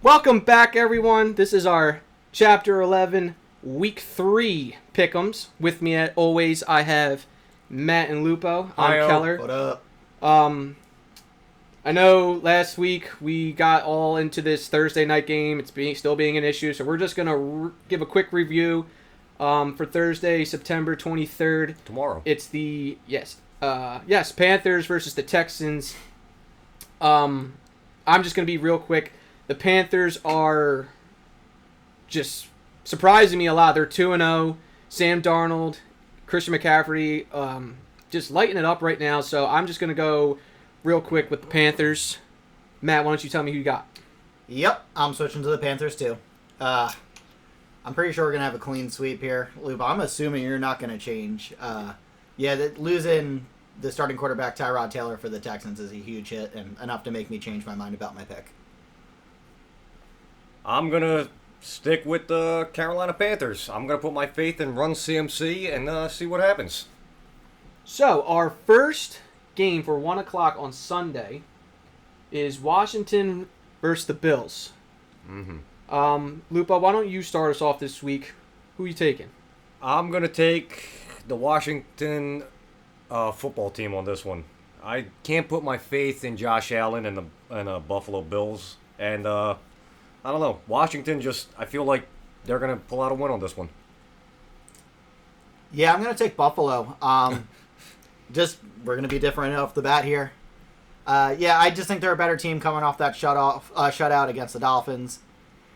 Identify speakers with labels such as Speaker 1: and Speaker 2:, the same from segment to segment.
Speaker 1: Welcome back, everyone. This is our Chapter 11, Week 3 Pick'ems. With me, as always, I have Matt and Lupo. I'm Keller.
Speaker 2: What up?
Speaker 1: I know last week we got all into this Thursday night game. It's still being an issue, so we're just going to give a quick review for Thursday, September 23rd.
Speaker 3: Tomorrow.
Speaker 1: It's the, Panthers versus the Texans. I'm just going to be real quick. The Panthers are just surprising me a lot. They're 2-0. Sam Darnold, Christian McCaffrey, just lighting it up right now. So I'm just going to go real quick with the Panthers. Matt, why don't you tell me who you got?
Speaker 2: Yep, I'm switching to the Panthers too. I'm pretty sure we're going to have a clean sweep here. Lupo, I'm assuming you're not going to change. Losing the starting quarterback Tyrod Taylor for the Texans is a huge hit and enough to make me change my mind about my pick.
Speaker 3: I'm going to stick with the Carolina Panthers. I'm going to put my faith in Run CMC and see what happens.
Speaker 1: So, our first game for 1 o'clock on Sunday is Washington versus the Bills. Lupo, why don't you start us off this week? Who are you taking?
Speaker 3: I'm going to take the Washington football team on this one. I can't put my faith in Josh Allen and the Buffalo Bills. And I don't know. Washington I feel like they're going to pull out a win on this one.
Speaker 2: Yeah, I'm going to take Buffalo. We're going to be different off the bat here. I just think they're a better team coming off that shutout against the Dolphins.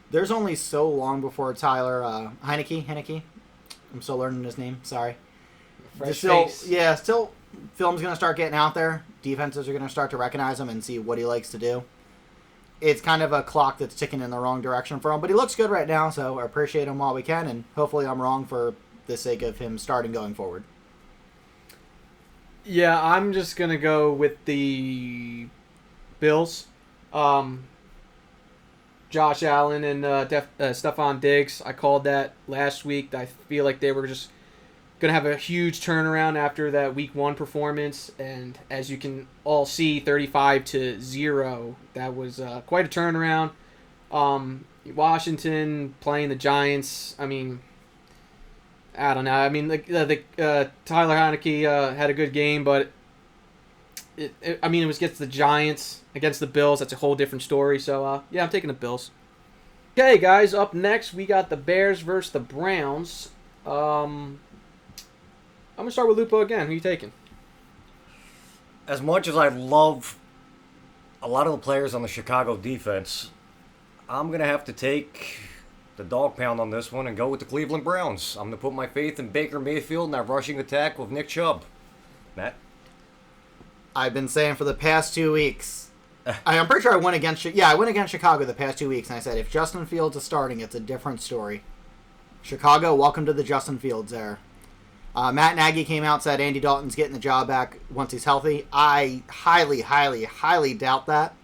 Speaker 2: There's only so long before Tyler Heineke. I'm still learning his name. Sorry. Still, film's going to start getting out there. Defenses are going to start to recognize him and see what he likes to do. It's kind of a clock that's ticking in the wrong direction for him, but he looks good right now, so I appreciate him while we can, and hopefully I'm wrong for the sake of him starting going forward.
Speaker 1: Yeah, I'm just going to go with the Bills. Josh Allen and Stephon Diggs. I called that last week. I feel like they were just going to have a huge turnaround after that Week 1 performance. And as you can all see, 35-0. That was quite a turnaround. Washington playing the Giants. I mean, I don't know. I mean, Tyler Heineke had a good game, but it was against the Giants, against the Bills. That's a whole different story. So, I'm taking the Bills. Okay, guys, up next, we got the Bears versus the Browns. I'm going to start with Lupo again. Who are you taking?
Speaker 3: As much as I love a lot of the players on the Chicago defense, I'm going to have to take the dog pound on this one and go with the Cleveland Browns. I'm going to put my faith in Baker Mayfield and that rushing attack with Nick Chubb. Matt?
Speaker 2: I've been saying for the past 2 weeks. I'm pretty sure I went against Chicago the past 2 weeks, and I said if Justin Fields is starting, it's a different story. Chicago, welcome to the Justin Fields era. Matt Nagy came out and said Andy Dalton's getting the job back once he's healthy. I highly, highly, highly doubt that.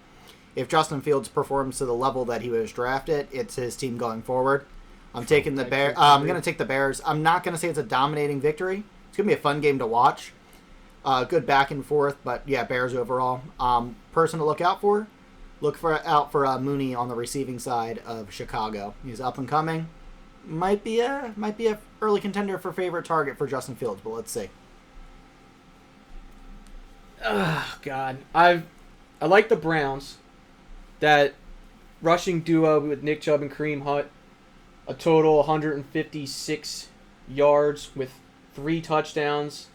Speaker 2: If Justin Fields performs to the level that he was drafted, it's his team going forward. I'm taking the Bears. I'm going to take the Bears. I'm not going to say it's a dominating victory. It's going to be a fun game to watch. Good back and forth, but yeah, Bears overall. Person to look out for. Look out for Mooney on the receiving side of Chicago. He's up and coming. Might be a early contender for favorite target for Justin Fields, but let's see.
Speaker 1: Oh, God. I like the Browns. That rushing duo with Nick Chubb and Kareem Hunt, a total 156 yards with 3 touchdowns.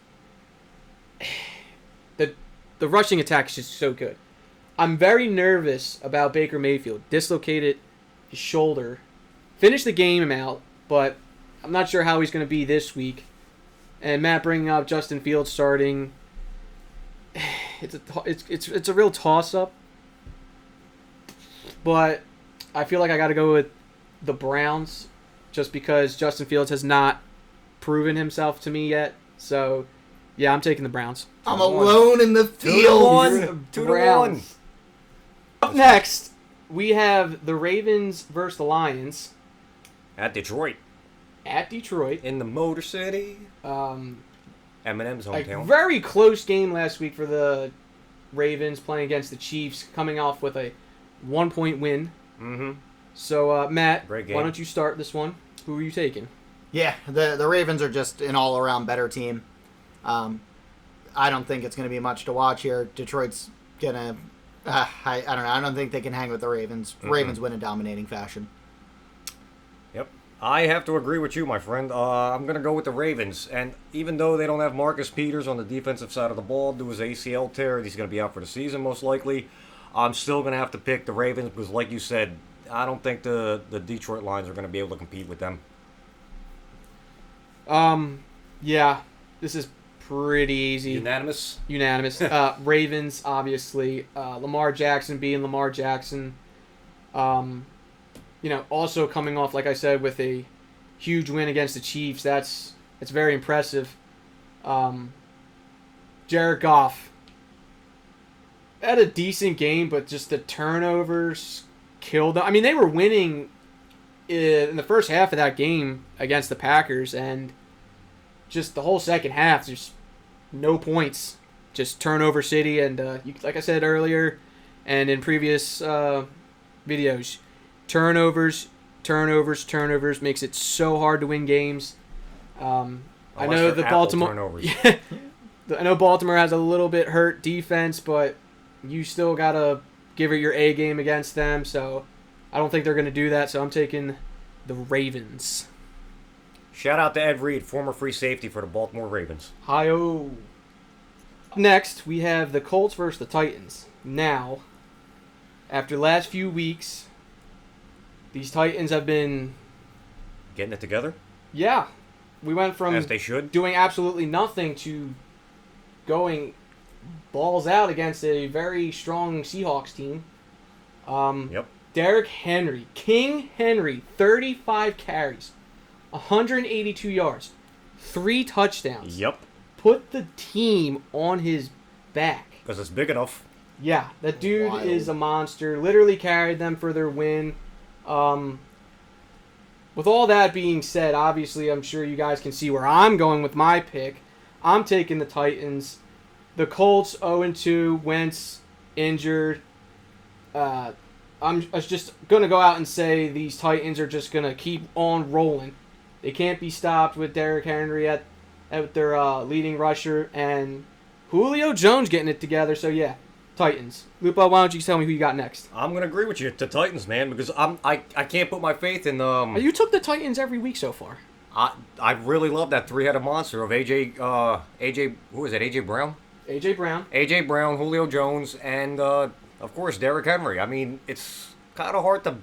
Speaker 1: The rushing attack is just so good. I'm very nervous about Baker Mayfield. Dislocated his shoulder. Finished the game out, but I'm not sure how he's going to be this week. And Matt bringing up Justin Fields starting, it's a real toss-up. But I feel like I got to go with the Browns just because Justin Fields has not proven himself to me yet. So, yeah, I'm taking the Browns.
Speaker 2: I'm alone in the field.
Speaker 3: 2-1.
Speaker 1: Up next, we have the Ravens versus the Lions.
Speaker 3: At Detroit.
Speaker 1: In
Speaker 3: the Motor City. Eminem's hometown.
Speaker 1: A very close game last week for the Ravens playing against the Chiefs, coming off with a 1-point win.
Speaker 3: Mm-hmm.
Speaker 1: So, Matt,
Speaker 3: Great game.
Speaker 1: why don't you start this one? Who are you taking?
Speaker 2: Yeah, the Ravens are just an all-around better team. I don't think it's going to be much to watch here. Detroit's going to... I don't know. I don't think they can hang with the Ravens. Ravens win in dominating fashion.
Speaker 3: Yep. I have to agree with you, my friend. I'm going to go with the Ravens. And even though they don't have Marcus Peters on the defensive side of the ball due to his ACL tear, he's going to be out for the season most likely, I'm still going to have to pick the Ravens because, like you said, I don't think the Detroit Lions are going to be able to compete with them.
Speaker 1: Yeah, this is pretty easy.
Speaker 3: Unanimous?
Speaker 1: Unanimous. Ravens, obviously. Lamar Jackson being Lamar Jackson. Also coming off, like I said, with a huge win against the Chiefs. That's very impressive. Jared Goff had a decent game, but just the turnovers killed them. I mean, they were winning in the first half of that game against the Packers, and just the whole second half, there's no points. Just turnover city, and like I said earlier and in previous videos, turnovers makes it so hard to win games. I know the Baltimore. Yeah, I know Baltimore has a little bit hurt defense, but you still gotta give it your A game against them. So I don't think they're gonna do that. So I'm taking the Ravens.
Speaker 3: Shout out to Ed Reed, former free safety for the Baltimore Ravens.
Speaker 1: Hi-oh. Next, we have the Colts versus the Titans. Now, after the last few weeks, these Titans have been...
Speaker 3: Getting it together?
Speaker 1: Yeah. We went from
Speaker 3: as they should,
Speaker 1: doing absolutely nothing to going balls out against a very strong Seahawks team.
Speaker 3: Yep.
Speaker 1: Derrick Henry, King Henry, 35 carries, 182 yards, 3 touchdowns.
Speaker 3: Yep.
Speaker 1: Put the team on his back.
Speaker 3: Because it's big enough.
Speaker 1: Yeah, that dude
Speaker 2: Wild.
Speaker 1: is a monster. Literally carried them for their win. With all that being said, obviously I'm sure you guys can see where I'm going with my pick. I'm taking the Titans. The Colts 0-2, Wentz injured. I'm just going to go out and say these Titans are just going to keep on rolling. They can't be stopped with Derrick Henry at their leading rusher and Julio Jones getting it together. So, yeah, Titans. Lupo, why don't you tell me who you got next?
Speaker 3: I'm going to agree with you, the Titans, man, because I can't put my faith in...
Speaker 1: You took the Titans every week so far.
Speaker 3: I really love that three-headed monster of AJ, who is it, AJ Brown?
Speaker 1: AJ Brown.
Speaker 3: AJ Brown, Julio Jones, and, of course, Derrick Henry. I mean, it's kind of hard to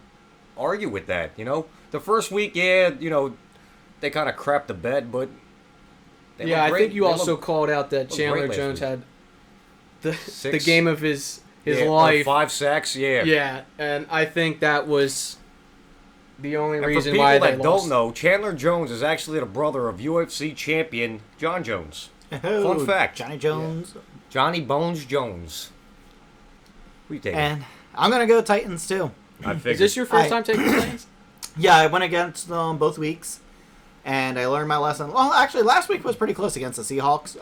Speaker 3: argue with that, you know? The first week, yeah, you know, they kind of crapped the bed, but...
Speaker 1: Yeah, I think you also called out that Chandler Jones had the game of his life.
Speaker 3: 5 sacks, yeah.
Speaker 1: Yeah, and I think that was the only
Speaker 3: And
Speaker 1: reason
Speaker 3: for
Speaker 1: why
Speaker 3: people
Speaker 1: they
Speaker 3: that
Speaker 1: lost.
Speaker 3: don't know, Chandler Jones is actually the brother of UFC champion John Jones.
Speaker 2: Oh,
Speaker 3: Fun fact.
Speaker 2: Johnny Jones.
Speaker 3: Yeah. Johnny Bones Jones. Who you taking?
Speaker 2: And I'm going to go Titans, too.
Speaker 3: I figured.
Speaker 1: Is this your first time taking the Titans?
Speaker 2: Yeah, I went against them both weeks, and I learned my lesson. Well, actually, last week was pretty close against the Seahawks,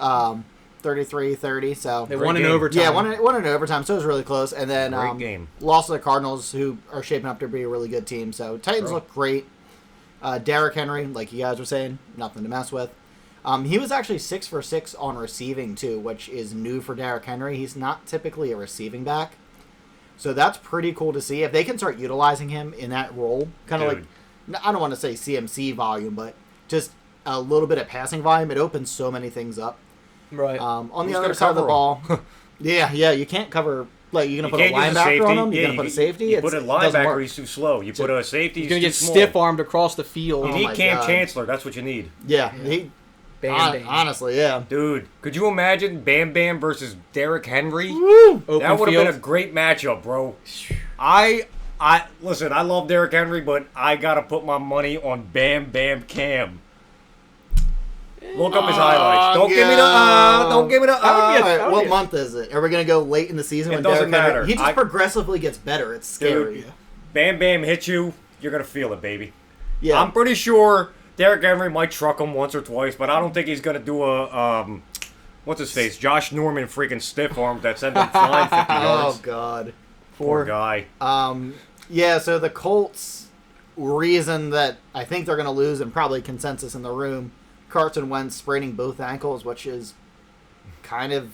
Speaker 2: 33-30. So
Speaker 1: They
Speaker 3: Great
Speaker 1: won in
Speaker 3: game.
Speaker 1: overtime.
Speaker 2: yeah, won in overtime, so it was really close. And then
Speaker 3: Great game.
Speaker 2: lost to the Cardinals, who are shaping up to be a really good team. So Titans
Speaker 3: Sure.
Speaker 2: look great. Derrick Henry, like you guys were saying, nothing to mess with. He was actually 6 for 6 on receiving, too, which is new for Derrick Henry. He's not typically a receiving back. So that's pretty cool to see. If they can start utilizing him in that role, kind of like, I don't want to say CMC volume, but just a little bit of passing volume, it opens so many things up.
Speaker 1: Right.
Speaker 2: On
Speaker 3: Who's
Speaker 2: the other
Speaker 3: gonna
Speaker 2: side of the
Speaker 3: cover
Speaker 2: ball, yeah, you can't cover, like, you're going to
Speaker 3: You
Speaker 2: put a
Speaker 3: can't use a
Speaker 2: linebacker
Speaker 3: safety.
Speaker 2: on him, you're
Speaker 3: Yeah,
Speaker 2: going to put a safety.
Speaker 3: You put a
Speaker 2: it doesn't
Speaker 3: linebacker,
Speaker 2: work.
Speaker 3: he's too slow. You put a safety,
Speaker 1: He's going to
Speaker 3: too
Speaker 1: get
Speaker 3: small.
Speaker 1: stiff-armed across the field.
Speaker 3: You
Speaker 2: Oh
Speaker 3: need
Speaker 2: my
Speaker 3: Cam
Speaker 2: God.
Speaker 3: Chancellor. That's what you need.
Speaker 2: Yeah,
Speaker 1: Bam.
Speaker 2: honestly, yeah.
Speaker 3: Dude, could you imagine Bam Bam versus Derrick Henry?
Speaker 2: Woo!
Speaker 1: Open
Speaker 3: That would have
Speaker 1: field.
Speaker 3: been a great matchup, bro. Listen, I love Derrick Henry, but I gotta put my money on Bam Bam Cam. Look up his highlights. Don't give me the Don't give me the
Speaker 2: Alright, what
Speaker 1: be a-
Speaker 2: month is it? Are we going to go late in the season
Speaker 3: It
Speaker 2: when
Speaker 3: doesn't
Speaker 2: Derrick Henry...
Speaker 3: matter.
Speaker 2: He just progressively gets better. It's scary.
Speaker 3: Dude, Bam Bam hits you, you're gonna feel it, baby.
Speaker 2: Yeah.
Speaker 3: I'm pretty sure Derrick Henry might truck him once or twice, but I don't think he's gonna do a what's his face? Josh Norman freaking stiff arm that sent him flying 50 yards.
Speaker 2: Oh, God.
Speaker 3: Poor guy.
Speaker 2: Yeah, so the Colts, reason that I think they're going to lose, and probably consensus in the room, Carson Wentz spraining both ankles, which is kind of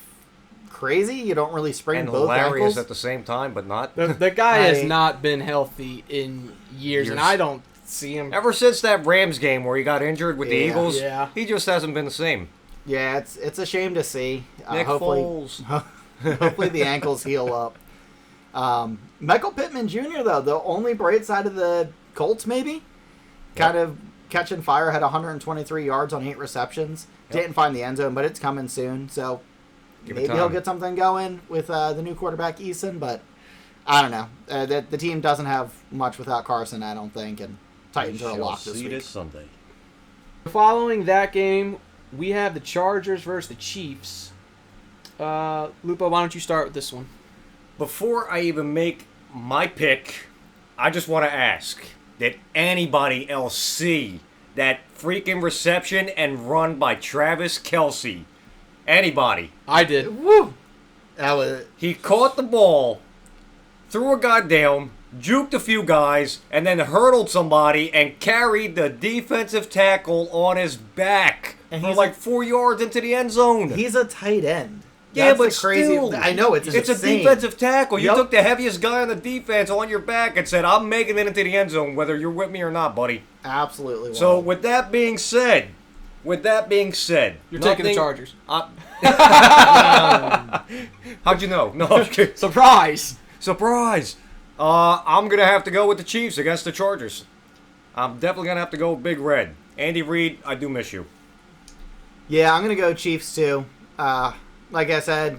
Speaker 2: crazy. You don't really sprain
Speaker 3: And
Speaker 2: both
Speaker 3: hilarious
Speaker 2: ankles.
Speaker 3: at the same time, but not.
Speaker 1: The guy has not been healthy in years, and I don't see him.
Speaker 3: Ever since that Rams game where he got injured with the
Speaker 2: Yeah.
Speaker 3: Eagles,
Speaker 1: Yeah.
Speaker 3: he just hasn't been the same.
Speaker 2: Yeah, it's a shame to see.
Speaker 3: Nick
Speaker 2: Hopefully,
Speaker 3: Foles.
Speaker 2: hopefully the ankles heal up. Michael Pittman Jr., though, the only bright side of the Colts, maybe? Kind of catching fire, had 123 yards on 8 receptions.
Speaker 3: Yep.
Speaker 2: Didn't find the end zone, but it's coming soon. So
Speaker 3: Give it
Speaker 2: maybe
Speaker 3: time.
Speaker 2: he'll get something going with the new quarterback, Eason. But I don't know. The team doesn't have much without Carson, I don't think. And Titans are a lock this
Speaker 3: see
Speaker 2: week.
Speaker 3: this Sunday.
Speaker 1: Following that game, we have the Chargers versus the Chiefs. Lupo, why don't you start with this one?
Speaker 3: Before I even make my pick, I just want to ask, did anybody else see that freaking reception and run by Travis Kelce? Anybody?
Speaker 1: I did.
Speaker 2: Woo! That was...
Speaker 3: He caught the ball, threw a guy down, juked a few guys, and then hurdled somebody and carried the defensive tackle on his back
Speaker 2: And
Speaker 3: for
Speaker 2: he's
Speaker 3: like 4 yards into the end zone.
Speaker 2: He's a tight end.
Speaker 3: Yeah,
Speaker 2: That's
Speaker 3: but
Speaker 2: the crazy.
Speaker 3: still,
Speaker 2: I know it's
Speaker 3: a
Speaker 2: insane.
Speaker 3: defensive tackle. You
Speaker 2: Yep.
Speaker 3: took the heaviest guy on the defense on your back and said, "I'm making it into the end zone, whether you're with me or not, buddy."
Speaker 2: Absolutely.
Speaker 3: So,
Speaker 2: wild.
Speaker 3: with that being said,
Speaker 1: You're taking the
Speaker 3: nothing-
Speaker 1: Chargers.
Speaker 3: How'd you know? No, I'm kidding.
Speaker 1: Surprise!
Speaker 3: Surprise! I'm gonna have to go with the Chiefs against the Chargers. I'm definitely gonna have to go with Big Red. Andy Reid, I do miss you.
Speaker 2: Yeah, I'm gonna go Chiefs too. Like I said,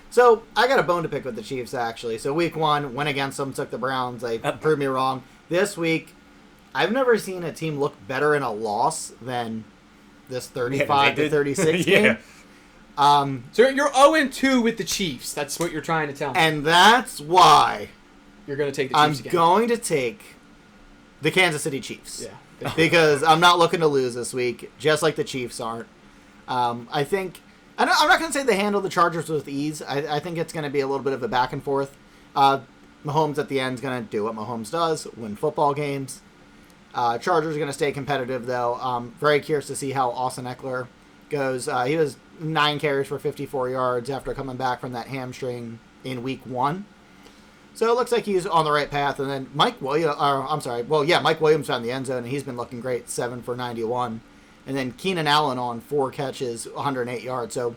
Speaker 2: So I got a bone to pick with the Chiefs actually. So week 1, went against them, took the Browns. They proved me wrong. This week, I've never seen a team look better in a loss than this 35 to 36 game.
Speaker 1: So you're 0-2 with the Chiefs. That's what you're trying to tell me.
Speaker 2: And that's why
Speaker 1: You're going to take the
Speaker 2: I'm
Speaker 1: Chiefs again.
Speaker 2: going to take the Kansas City Chiefs.
Speaker 1: Yeah.
Speaker 2: Because I'm not looking to lose this week, just like the Chiefs aren't. I think... I'm not going to say they handle the Chargers with ease. I think it's going to be a little bit of a back and forth. Mahomes at the end is going to do what Mahomes does, win football games. Chargers are going to stay competitive, though. Very curious to see how Austin Eckler goes. He was 9 carries for 54 yards after coming back from that hamstring in week 1. So it looks like he's on the right path. And then Mike Williams found the end zone, and he's been looking great, 7 for 91. And then Keenan Allen on 4 catches, 108 yards. So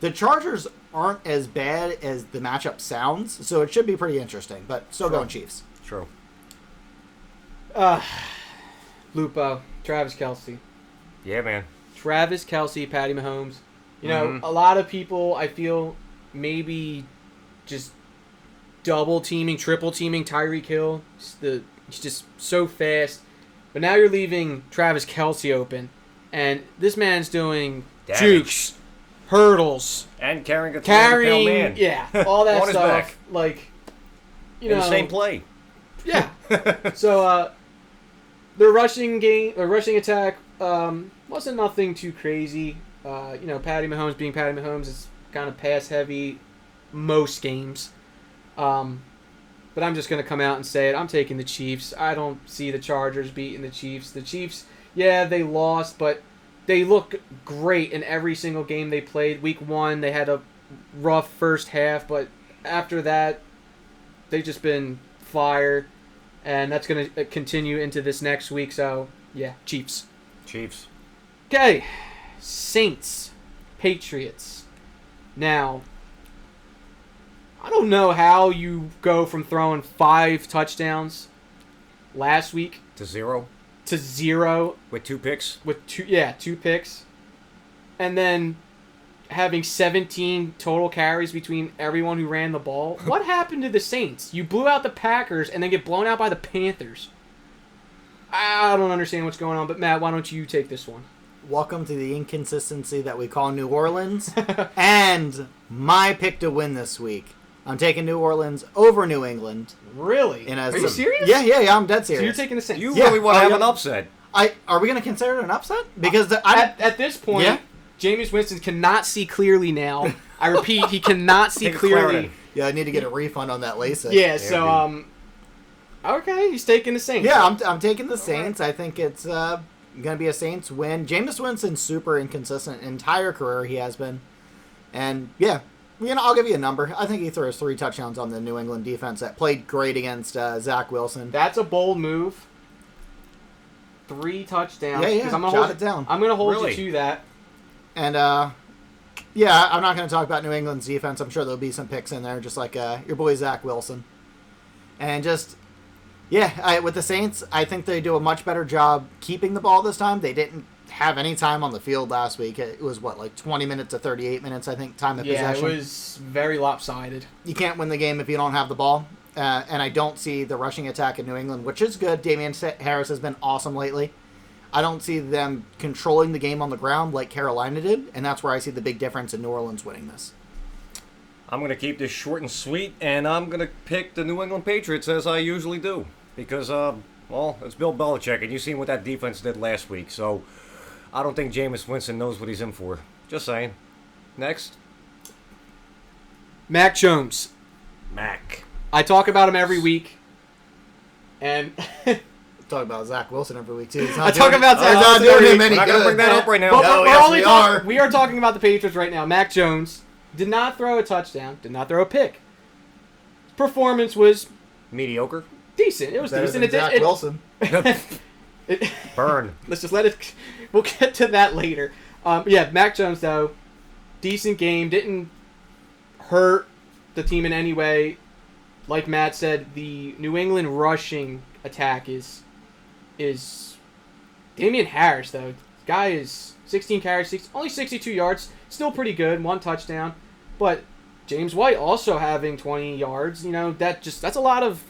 Speaker 2: the Chargers aren't as bad as the matchup sounds, so it should be pretty interesting. But still going Chiefs.
Speaker 3: True.
Speaker 1: Lupo, Travis Kelce.
Speaker 3: Yeah, man.
Speaker 1: Travis Kelce, Patty Mahomes. You know, a lot of people, I feel, maybe just double teaming, triple teaming Tyreek Hill. He's just so fast. But now you're leaving Travis Kelce open, and this man's doing
Speaker 3: Damage.
Speaker 1: jukes, hurdles,
Speaker 3: And carrying a 300-pound man.
Speaker 1: yeah, all that
Speaker 3: On his
Speaker 1: stuff.
Speaker 3: back.
Speaker 1: Like, you
Speaker 3: In
Speaker 1: know,
Speaker 3: the same play.
Speaker 1: yeah. So their rushing attack wasn't nothing too crazy. Patty Mahomes being Patty Mahomes is kind of pass heavy most games. But I'm just going to come out and say it. I'm taking the Chiefs. I don't see the Chargers beating the Chiefs. The Chiefs, yeah, they lost, but they look great in every single game they played. Week 1, they had a rough first half, but after that, they've just been fire, and that's going to continue into this next week. So, yeah, Chiefs.
Speaker 3: Chiefs.
Speaker 1: Okay, Saints, Patriots. Now, I don't know how you go from throwing 5 touchdowns last week
Speaker 3: To 0
Speaker 1: to 0
Speaker 3: with 2 picks.
Speaker 1: with 2 picks, and then having 17 total carries between everyone who ran the ball. What happened to the Saints? You blew out the Packers and then get blown out by the Panthers. I don't understand what's going on, but Matt, why don't you take this one?
Speaker 2: Welcome to the inconsistency that we call New Orleans. And my pick to win this week. I'm taking New Orleans over New England.
Speaker 1: Really?
Speaker 2: Are
Speaker 1: you serious?
Speaker 2: Yeah, I'm dead serious.
Speaker 1: So you're taking the Saints?
Speaker 3: You
Speaker 2: Yeah.
Speaker 3: really want to
Speaker 2: Oh,
Speaker 3: have
Speaker 2: yeah.
Speaker 3: an upset.
Speaker 2: Are we going to consider it an upset? Because
Speaker 1: At this point,
Speaker 2: Yeah.
Speaker 1: Jameis Winston cannot see clearly now. I repeat, he cannot see
Speaker 3: Take a
Speaker 1: clearly.
Speaker 3: Claritin.
Speaker 2: I need to get a refund on that LASIK.
Speaker 1: Yeah, so Okay, he's taking the Saints.
Speaker 2: Yeah, I'm taking the Saints. I think it's going to be a Saints win. Jameis Winston's super inconsistent. Entire career he has been. And, yeah, I'll give you a number. I think he throws 3 touchdowns on the New England defense that played great against Zach Wilson.
Speaker 1: That's a bold move. 3 touchdowns.
Speaker 2: Yeah,
Speaker 1: I'm gonna
Speaker 2: jot
Speaker 1: hold
Speaker 2: it down.
Speaker 1: I'm going to hold
Speaker 3: Really?
Speaker 1: you to that.
Speaker 2: And, yeah, I'm not going to talk about New England's defense. I'm sure there'll be some picks in there, just like your boy Zach Wilson. And just, yeah, with the Saints, I think they do a much better job keeping the ball this time. They didn't have any time on the field last week. It was, 20 minutes to 38 minutes, I think, time of possession.
Speaker 1: Yeah, it was very lopsided.
Speaker 2: You can't win the game if you don't have the ball. And I don't see the rushing attack in New England, which is good. Damian Harris has been awesome lately. I don't see them controlling the game on the ground like Carolina did, and that's where I see the big difference in New Orleans winning this.
Speaker 3: I'm going to keep this short and sweet, and I'm going to pick the New England Patriots as I usually do. Because, well, it's Bill Belichick, and you've seen what that defense did last week. So I don't think Jameis Winston knows what he's in for. Just saying. Next.
Speaker 1: Mac Jones.
Speaker 3: Mac.
Speaker 1: I talk about him every week. And
Speaker 2: Talk about Zach Wilson every week, too.
Speaker 1: I talk about Zach
Speaker 2: It's not
Speaker 1: Wilson
Speaker 2: doing
Speaker 1: every
Speaker 2: him
Speaker 1: week.
Speaker 2: any
Speaker 3: We're not going to
Speaker 2: good.
Speaker 3: bring that up right now.
Speaker 1: But
Speaker 2: No,
Speaker 1: we're
Speaker 2: yes,
Speaker 1: only
Speaker 2: we
Speaker 1: talk-
Speaker 2: are.
Speaker 1: we are talking about the Patriots right now. Mac Jones did not throw a touchdown, did not throw a pick. Performance was
Speaker 3: Mediocre.
Speaker 1: decent. It was
Speaker 2: Better
Speaker 1: decent.
Speaker 2: than Zach Wilson.
Speaker 1: It,
Speaker 3: Burn.
Speaker 1: let's just let it. We'll get to that later. Yeah, Mac Jones though, decent game. Didn't hurt the team in any way. Like Matt said, the New England rushing attack is Damian Harris though. Guy is 16 carries, only 62 yards, still pretty good. 1 touchdown, but James White also having 20 yards. You know that's a lot of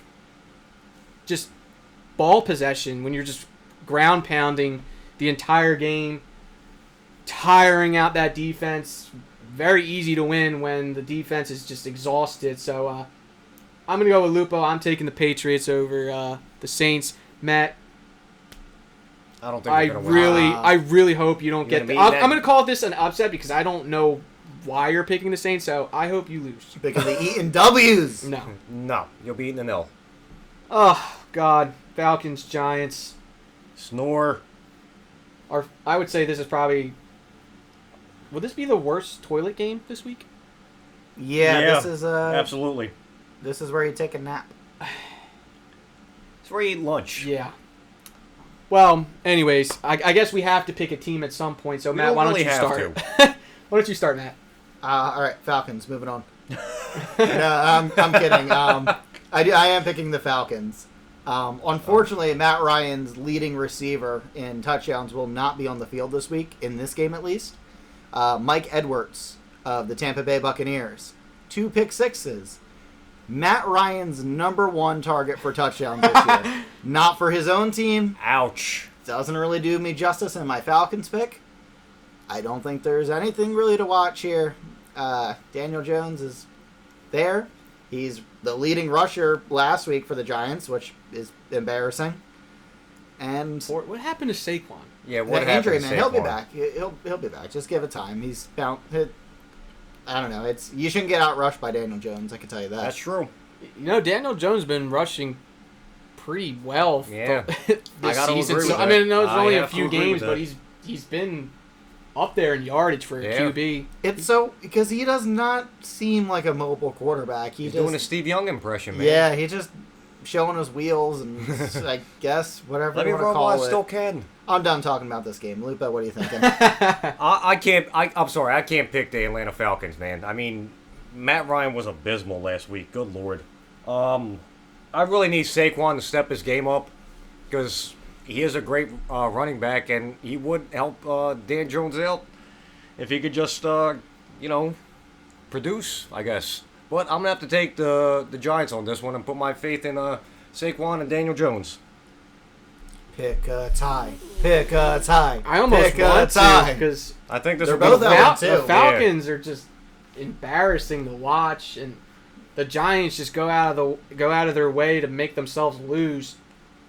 Speaker 1: just ball possession when you're just ground pounding the entire game, tiring out that defense. Very easy to win when the defense is just exhausted. So I'm gonna go with Lupo. I'm taking the Patriots over the Saints. Matt,
Speaker 3: I don't think we're going to win.
Speaker 1: I really hope you don't
Speaker 3: You're
Speaker 1: get.
Speaker 3: gonna
Speaker 1: I'm
Speaker 3: beat
Speaker 1: gonna call this an upset because I don't know why you're picking the Saints. So I hope you lose.
Speaker 2: Because they eating W's.
Speaker 1: No.
Speaker 3: No. You'll be eating an L.
Speaker 1: Oh God, Falcons, Giants.
Speaker 3: Snore.
Speaker 1: I would say this is probably. Will this be the worst toilet game this week?
Speaker 2: Yeah, this is
Speaker 3: absolutely.
Speaker 2: This is where you take a nap.
Speaker 3: It's where you eat lunch.
Speaker 1: Yeah. Well, anyways, I guess we have to pick a team at some point. So,
Speaker 3: We
Speaker 1: Matt,
Speaker 3: don't
Speaker 1: why don't
Speaker 3: really
Speaker 1: you
Speaker 3: have
Speaker 1: start?
Speaker 3: to.
Speaker 1: Why don't you start, Matt?
Speaker 2: All right, Falcons. Moving on. No, I'm kidding. I am picking the Falcons. Unfortunately, Matt Ryan's leading receiver in touchdowns will not be on the field this week, in this game at least. Mike Edwards of the Tampa Bay Buccaneers. 2 pick sixes. Matt Ryan's #1 target for touchdowns this year. Not for his own team.
Speaker 3: Ouch.
Speaker 2: Doesn't really do me justice in my Falcons pick. I don't think there's anything really to watch here. Daniel Jones is there. He's the leading rusher last week for the Giants, which is embarrassing. And
Speaker 1: What happened to Saquon?
Speaker 3: Yeah, what
Speaker 2: the injury,
Speaker 3: happened to
Speaker 2: man, he'll be
Speaker 3: Saquon?
Speaker 2: back. He'll be back. Just give it time. He's bound. I don't know. You shouldn't get outrushed by Daniel Jones. I can tell you that.
Speaker 3: That's true.
Speaker 1: You know, Daniel Jones been rushing pretty well
Speaker 3: Yeah.
Speaker 1: this
Speaker 3: I gotta
Speaker 1: season.
Speaker 3: agree
Speaker 1: So,
Speaker 3: with
Speaker 1: I
Speaker 3: that.
Speaker 1: mean, no, it's
Speaker 3: I
Speaker 1: only a
Speaker 3: have to
Speaker 1: few
Speaker 3: agree
Speaker 1: games,
Speaker 3: with
Speaker 1: but
Speaker 3: that.
Speaker 1: he's been up there in yardage for a
Speaker 3: Yeah.
Speaker 1: QB.
Speaker 2: It's so because he does not seem like a mobile quarterback.
Speaker 3: He's doing a Steve Young impression, man.
Speaker 2: Yeah, he just showing his wheels and I guess whatever
Speaker 3: Let me
Speaker 2: you want to
Speaker 3: run while
Speaker 2: call
Speaker 3: I
Speaker 2: it.
Speaker 3: still can.
Speaker 2: I'm done talking about this game. Lupo, what are you thinking?
Speaker 3: I can't. I'm sorry. I can't pick the Atlanta Falcons, man. I mean, Matt Ryan was abysmal last week. Good lord. I really need Saquon to step his game up because he is a great running back, and he would help Dan Jones out if he could just, produce, I guess. But I'm gonna have to take the Giants on this one and put my faith in Saquon and Daniel Jones.
Speaker 2: Pick a tie. Pick a tie.
Speaker 1: I almost
Speaker 2: Pick a
Speaker 1: want to
Speaker 2: tie.
Speaker 1: because
Speaker 3: I think this
Speaker 2: They're
Speaker 3: will be
Speaker 2: both
Speaker 3: the
Speaker 2: out.
Speaker 1: the
Speaker 2: too.
Speaker 1: Falcons are just embarrassing to watch, and the Giants just go out of their way to make themselves lose.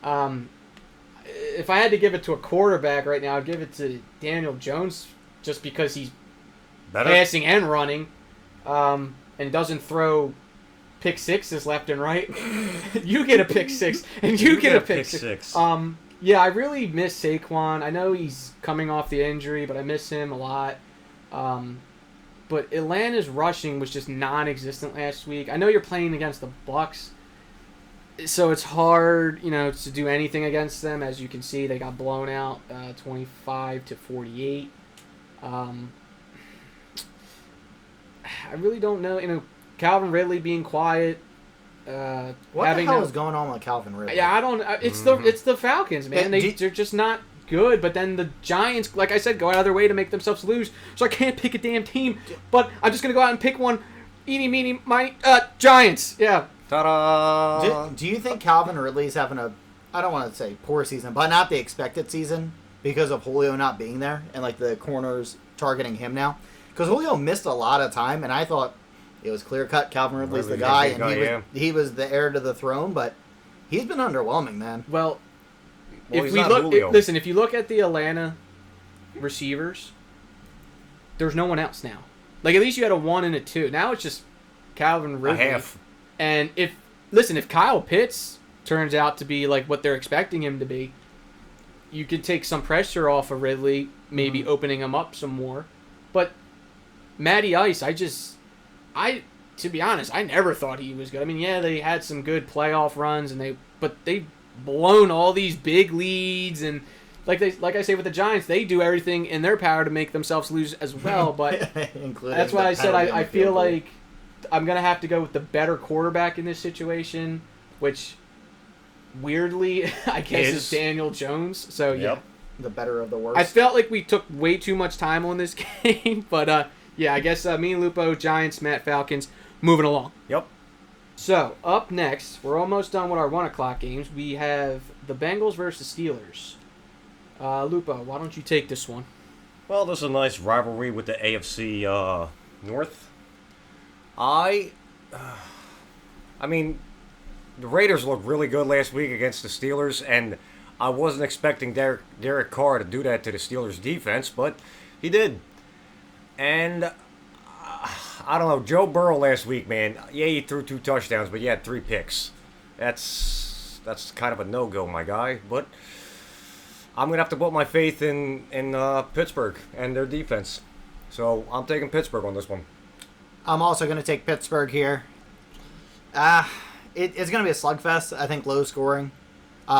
Speaker 1: If I had to give it to a quarterback right now, I'd give it to Daniel Jones just because he's
Speaker 3: better.
Speaker 1: passing and running, and doesn't throw pick sixes left and right. You get a pick six, and you get a pick six. Yeah, I really miss Saquon. I know he's coming off the injury, but I miss him a lot. But Atlanta's rushing was just non-existent last week. I know you're playing against the Bucs, so it's hard, to do anything against them. As you can see, they got blown out 25-48. I really don't know. Calvin Ridley being quiet.
Speaker 2: What the hell is going on with Calvin Ridley?
Speaker 1: Yeah, I don't. It's the Falcons, man. They're just not good. But then the Giants, like I said, go out of their way to make themselves lose. So I can't pick a damn team. But I'm just gonna go out and pick one. Eeny, meeny, miny. Giants. Yeah.
Speaker 3: Ta-da!
Speaker 2: Do you think Calvin Ridley's having I don't want to say poor season, but not the expected season because of Julio not being there and like the corners targeting him now? Because Julio missed a lot of time, and I thought it was clear cut. Calvin Ridley's the guy, and he was the heir to the throne, but he's been underwhelming, man.
Speaker 1: Well, if you look at the Atlanta receivers, there's no one else now. Like, at least you had a 1 and a 2. Now it's just Calvin Ridley.
Speaker 3: A half.
Speaker 1: And if Kyle Pitts turns out to be like what they're expecting him to be, you could take some pressure off of Ridley, maybe opening him up some more. But Matty Ice, to be honest, I never thought he was good. I mean, yeah, they had some good playoff runs, but they've blown all these big leads, and like I say with the Giants, they do everything in their power to make themselves lose as well. But that's why I said I feel like I'm gonna have to go with the better quarterback in this situation, which weirdly I guess is Daniel Jones. So yeah,
Speaker 2: the better of the worst.
Speaker 1: I felt like we took way too much time on this game, but yeah, I guess me and Lupo, Giants, Matt, Falcons, moving along.
Speaker 3: Yep.
Speaker 1: So, up next, we're almost done with our 1 o'clock games. We have the Bengals versus Steelers. Lupo, why don't you take this one?
Speaker 3: Well, this is a nice rivalry with the AFC North. I mean, the Raiders looked really good last week against the Steelers, and I wasn't expecting Derek Carr to do that to the Steelers' defense, but he did. And I don't know, Joe Burrow last week, man. Yeah, he threw 2 touchdowns, but he had 3 picks. That's kind of a no-go, my guy. But I'm gonna have to put my faith in Pittsburgh and their defense. So I'm taking Pittsburgh on this one.
Speaker 2: I'm also gonna take Pittsburgh here. It's gonna be a slugfest. I think low scoring,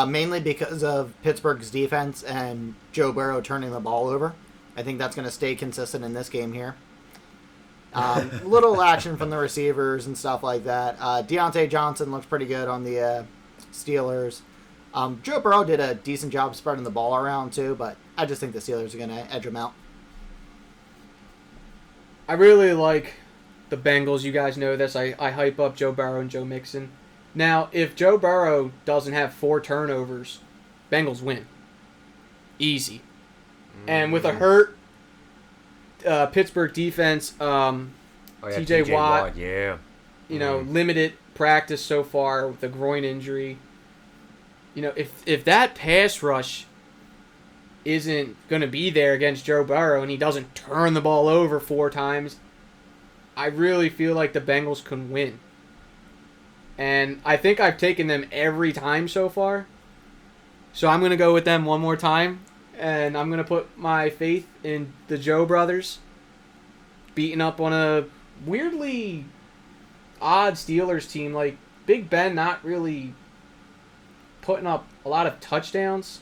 Speaker 2: mainly because of Pittsburgh's defense and Joe Burrow turning the ball over. I think that's gonna stay consistent in this game here. Little action from the receivers and stuff like that. Deontay Johnson looks pretty good on the Steelers. Joe Burrow did a decent job spreading the ball around too, but I just think the Steelers are going to edge them out.
Speaker 1: I really like the Bengals. You guys know this. I hype up Joe Burrow and Joe Mixon. Now, if Joe Burrow doesn't have 4 turnovers, Bengals win. Easy. And with a hurt Pittsburgh defense, TJ Watt,
Speaker 3: yeah,
Speaker 1: limited practice so far with a groin injury. If that pass rush isn't going to be there against Joe Burrow and he doesn't turn the ball over 4 times, I really feel like the Bengals can win. And I think I've taken them every time so far. So I'm going to go with them one more time. And I'm going to put my faith in the Joe brothers beating up on a weirdly odd Steelers team. Like, Big Ben not really putting up a lot of touchdowns.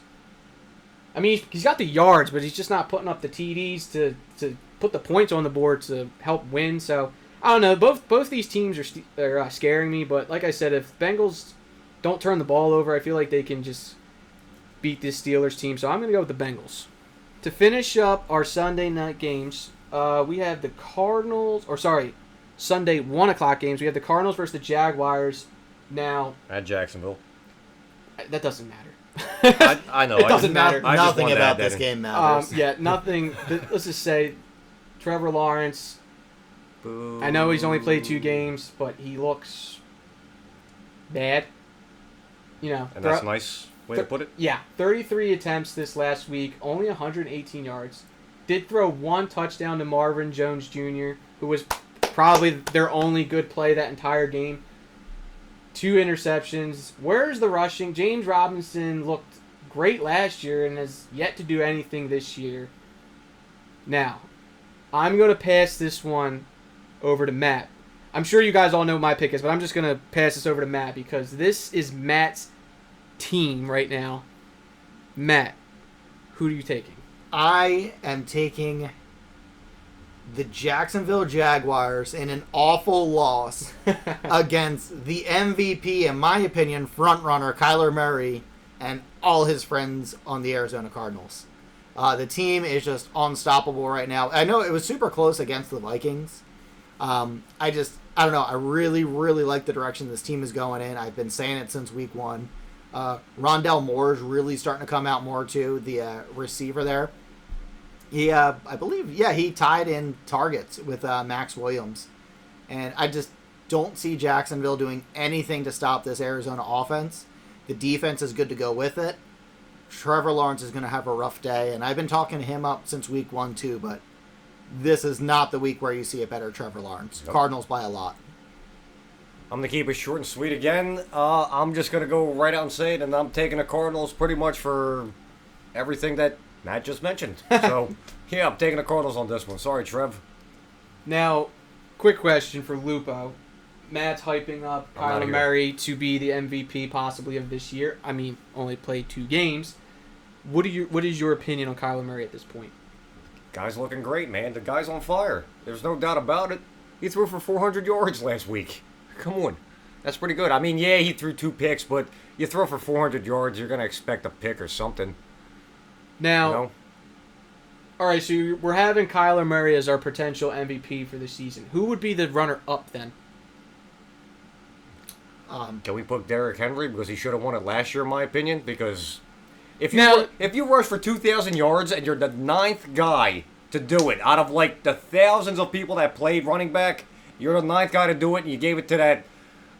Speaker 1: I mean, he's got the yards, but he's just not putting up the TDs to put the points on the board to help win. So, I don't know. Both these teams are scaring me. But like I said, if Bengals don't turn the ball over, I feel like they can just beat this Steelers team. So I'm going to go with the Bengals. To finish up our Sunday night games, we have the Sunday 1 o'clock games. We have the Cardinals versus the Jaguars. Now,
Speaker 3: at Jacksonville.
Speaker 1: That doesn't matter.
Speaker 3: I know.
Speaker 1: It doesn't matter.
Speaker 2: Nothing about this game matters.
Speaker 1: Nothing. Let's just say Trevor Lawrence.
Speaker 3: Boo.
Speaker 1: I know he's only played 2 games, but he looks bad.
Speaker 3: And that's a nice way to put it.
Speaker 1: Yeah, 33 attempts this last week, only 118 yards. Did throw 1 touchdown to Marvin Jones Jr., who was probably their only good play that entire game. 2 interceptions. Where's the rushing? James Robinson looked great last year and has yet to do anything this year. Now, I'm going to pass this one over to Matt. I'm sure you guys all know my pick is, but I'm just going to pass this over to Matt because this is Matt's team right now. Matt, who are you taking?
Speaker 2: I am taking the Jacksonville Jaguars in an awful loss against the MVP, in my opinion, frontrunner Kyler Murray and all his friends on the Arizona Cardinals. The team is just unstoppable right now. I know it was super close against the Vikings. I don't know. I really, really like the direction this team is going in. I've been saying it since week 1. Rondell Moore is really starting to come out more too, the receiver there. I believe, he tied in targets with Max Williams. And I just don't see Jacksonville doing anything to stop this Arizona offense. The defense is good to go with it. Trevor Lawrence is going to have a rough day, and I've been talking him up since week 1 too, but this is not the week where you see a better Trevor Lawrence. Nope. Cardinals by a lot.
Speaker 3: I'm going to keep it short and sweet again. I'm just going to go right out and say it, and I'm taking the Cardinals pretty much for everything that Matt just mentioned. So, yeah, I'm taking the Cardinals on this one. Sorry, Trev.
Speaker 1: Now, quick question for Lupo. Matt's hyping up Kyler Murray to be the MVP possibly of this year. I mean, only played 2 games. What is your opinion on Kyler Murray at this point?
Speaker 3: Guy's looking great, man. The guy's on fire. There's no doubt about it. He threw for 400 yards last week. Come on. That's pretty good. I mean, yeah, he threw 2 picks, but you throw for 400 yards, you're going to expect a pick or something.
Speaker 1: Now,
Speaker 3: you know?
Speaker 1: All right, so we're having Kyler Murray as our potential MVP for the season. Who would be the runner-up then?
Speaker 3: Can we put Derrick Henry because he should have won it last year, in my opinion? Because if you rush for 2,000 yards and you're the 9th guy to do it out of like the thousands of people that played running back, you're the 9th guy to do it, and you gave it to that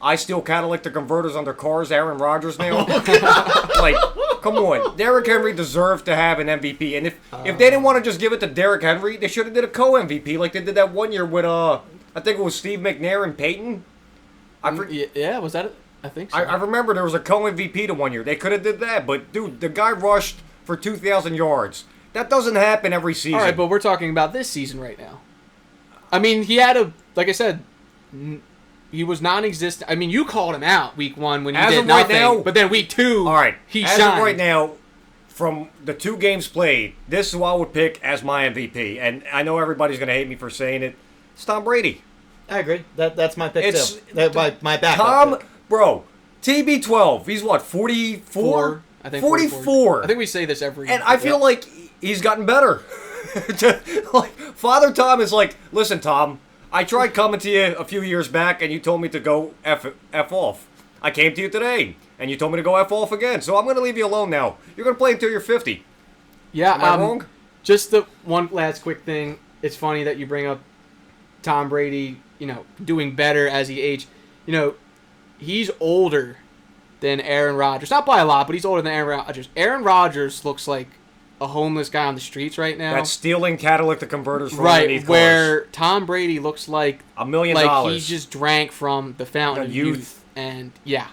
Speaker 3: I steal catalytic converters under cars, Aaron Rodgers now. Like, come on, Derrick Henry deserved to have an MVP, and if they didn't want to just give it to Derrick Henry, they should have did a co-MVP like they did that one year with I think it was Steve McNair and Peyton.
Speaker 1: Yeah, was that it? I think so.
Speaker 3: I remember there was a co-MVP to one year. They could have did that, but dude, the guy rushed for 2,000 yards. That doesn't happen every season.
Speaker 1: All right, but we're talking about this season right now. I mean, he had like I said, he was non-existent. I mean, you called him out week 1 when he did nothing, now, but then week 2,
Speaker 3: all right,
Speaker 1: he
Speaker 3: as
Speaker 1: shined.
Speaker 3: Of right now, from the 2 games played, this is who I would pick as my MVP, and I know everybody's going to hate me for saying it. It's Tom Brady.
Speaker 2: I agree. That's my pick too. My backup
Speaker 3: Tom,
Speaker 2: pick.
Speaker 3: Bro, TB12. He's what, 44?
Speaker 1: I think
Speaker 3: 44.
Speaker 1: I think we say this every.
Speaker 3: And I feel like he's gotten better. Like Father Tom is like, listen, Tom. I tried coming to you a few years back, and you told me to go F off. I came to you today, and you told me to go F off again. So I'm going to leave you alone now. You're going to play until you're 50.
Speaker 1: Yeah,
Speaker 3: am I wrong?
Speaker 1: Just the one last quick thing. It's funny that you bring up Tom Brady, doing better as he aged. He's older than Aaron Rodgers. Not by a lot, but he's older than Aaron Rodgers. Aaron Rodgers looks like a homeless guy on the streets right now.
Speaker 3: That's stealing catalytic converters from
Speaker 1: right,
Speaker 3: underneath
Speaker 1: where
Speaker 3: cars.
Speaker 1: Tom Brady looks like
Speaker 3: $1 million.
Speaker 1: Like he just drank from the fountain of youth. And, yeah.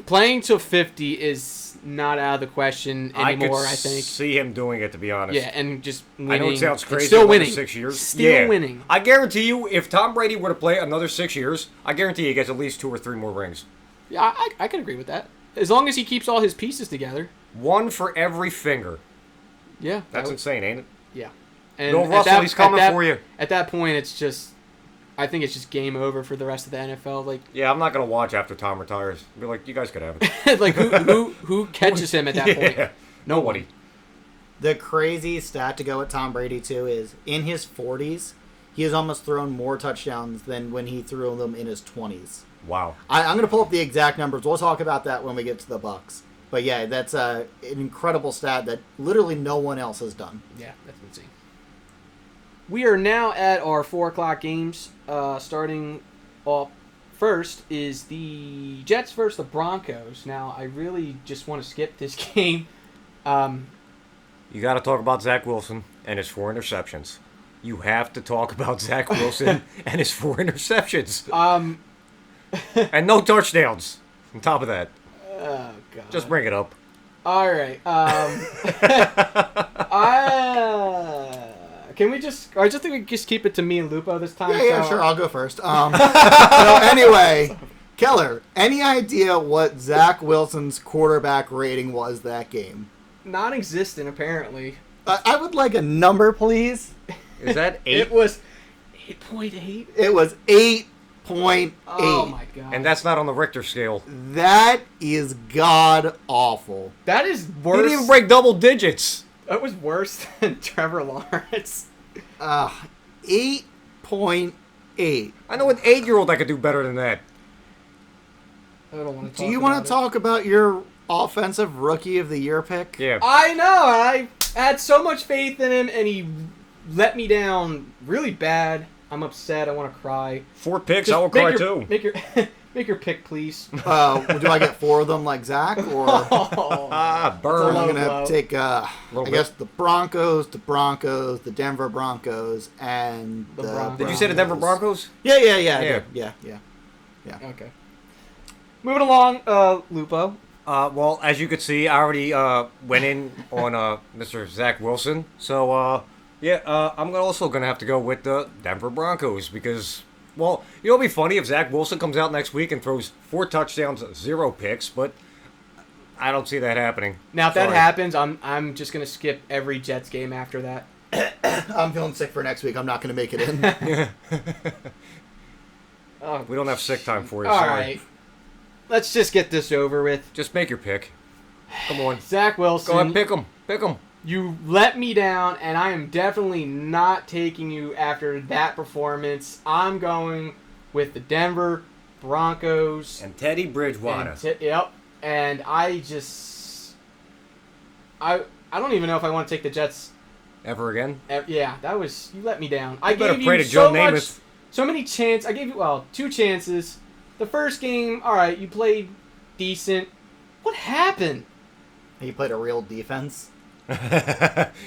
Speaker 1: Playing to 50 is not out of the question anymore, I think.
Speaker 3: See him doing it, to be honest.
Speaker 1: Yeah, and just winning.
Speaker 3: I know it sounds crazy.
Speaker 1: Still winning.
Speaker 3: 6 years.
Speaker 1: Still winning.
Speaker 3: I guarantee you, if Tom Brady were to play another 6 years, I guarantee he gets at least 2 or 3 more rings.
Speaker 1: Yeah, I can agree with that. As long as he keeps all his pieces together.
Speaker 3: 1 for every finger.
Speaker 1: Yeah.
Speaker 3: That's insane, ain't it?
Speaker 1: Yeah. And
Speaker 3: Bill Russell, he's coming for you.
Speaker 1: At that point, I think it's just game over for the rest of the NFL. Like,
Speaker 3: yeah, I'm not gonna watch after Tom retires. Be like, you guys could have it.
Speaker 1: Like, who catches him at that point?
Speaker 3: Nobody.
Speaker 2: The crazy stat to go with Tom Brady too is in his 40s, he has almost thrown more touchdowns than when he threw them in his 20s.
Speaker 3: Wow.
Speaker 2: I'm gonna pull up the exact numbers. We'll talk about that when we get to the Bucs. But yeah, that's an incredible stat that literally no one else has done.
Speaker 1: Yeah, that's insane. We are now at our 4 o'clock games. Starting off first is the Jets versus the Broncos. Now, I really just want to skip this game.
Speaker 3: You got to talk about Zach Wilson and his 4 interceptions. You have to talk about Zach Wilson and his 4 interceptions. And no touchdowns. On top of that.
Speaker 1: Oh God.
Speaker 3: Just bring it up.
Speaker 1: All right. Can we just? I just think we just keep it to me and Lupo this time.
Speaker 2: Yeah,
Speaker 1: so,
Speaker 2: sure. I'll go first. So anyway, Keller, any idea what Zach Wilson's quarterback rating was that game?
Speaker 1: Non-existent, apparently.
Speaker 2: I would like a number, please.
Speaker 3: Is that 8?
Speaker 1: It was 8.8.
Speaker 2: It was 8.8.
Speaker 1: Oh my God.
Speaker 3: And that's not on the Richter scale.
Speaker 2: That is god awful.
Speaker 1: That is
Speaker 3: He
Speaker 1: worse.
Speaker 3: didn't even break double digits.
Speaker 1: That was worse than Trevor Lawrence.
Speaker 2: 8.8.
Speaker 3: I know an 8-year-old that could do better than that.
Speaker 1: I don't want to.
Speaker 2: Do you want to talk about your offensive rookie of the year pick?
Speaker 3: Yeah.
Speaker 1: I know. I had so much faith in him, and he let me down really bad. I'm upset. I want to cry.
Speaker 3: 4 picks,
Speaker 1: Just
Speaker 3: I will
Speaker 1: make
Speaker 3: cry
Speaker 1: your-
Speaker 3: too.
Speaker 1: Make your make your pick, please.
Speaker 2: Do I get 4 of them like Zach? Or
Speaker 3: Ah, burn.
Speaker 2: I'm
Speaker 1: low
Speaker 2: going
Speaker 1: blow.
Speaker 2: to take, I
Speaker 3: Little
Speaker 2: guess, the Broncos, the Denver Broncos, and
Speaker 1: The
Speaker 2: the
Speaker 1: Broncos.
Speaker 3: Did you say the Denver Broncos?
Speaker 2: Yeah. I
Speaker 3: Yeah.
Speaker 2: did. Yeah.
Speaker 1: Okay. Moving along, Lupo.
Speaker 3: Well, as you could see, I already went in on Mr. Zach Wilson. So, I'm also going to have to go with the Denver Broncos because, well, it'll be funny if Zach Wilson comes out next week and throws 4 touchdowns, 0 picks, but I don't see that happening.
Speaker 1: Now, if that
Speaker 3: Sorry.
Speaker 1: happens, I'm just gonna skip every Jets game after that.
Speaker 2: I'm feeling sick for next week. I'm not going to make it in.
Speaker 1: Oh,
Speaker 3: We don't have sick time for you.
Speaker 1: all
Speaker 3: Sorry.
Speaker 1: right. Let's just get this over with.
Speaker 3: Just make your pick. Come on.
Speaker 1: Zach Wilson.
Speaker 3: Go ahead, pick him. Pick him.
Speaker 1: You let me down, and I am definitely not taking you after that performance. I'm going with the Denver Broncos.
Speaker 3: And Teddy Bridgewater.
Speaker 1: Yep. And I don't even know if I want to take the Jets.
Speaker 3: Ever again?
Speaker 1: Yeah, that was, you let me down.
Speaker 3: You
Speaker 1: I
Speaker 3: better
Speaker 1: gave
Speaker 3: pray
Speaker 1: you
Speaker 3: to Joe
Speaker 1: so much,
Speaker 3: Namath.
Speaker 1: so many chances. I gave you 2 chances. The first game, all right, you played decent. What happened?
Speaker 2: He played a real defense.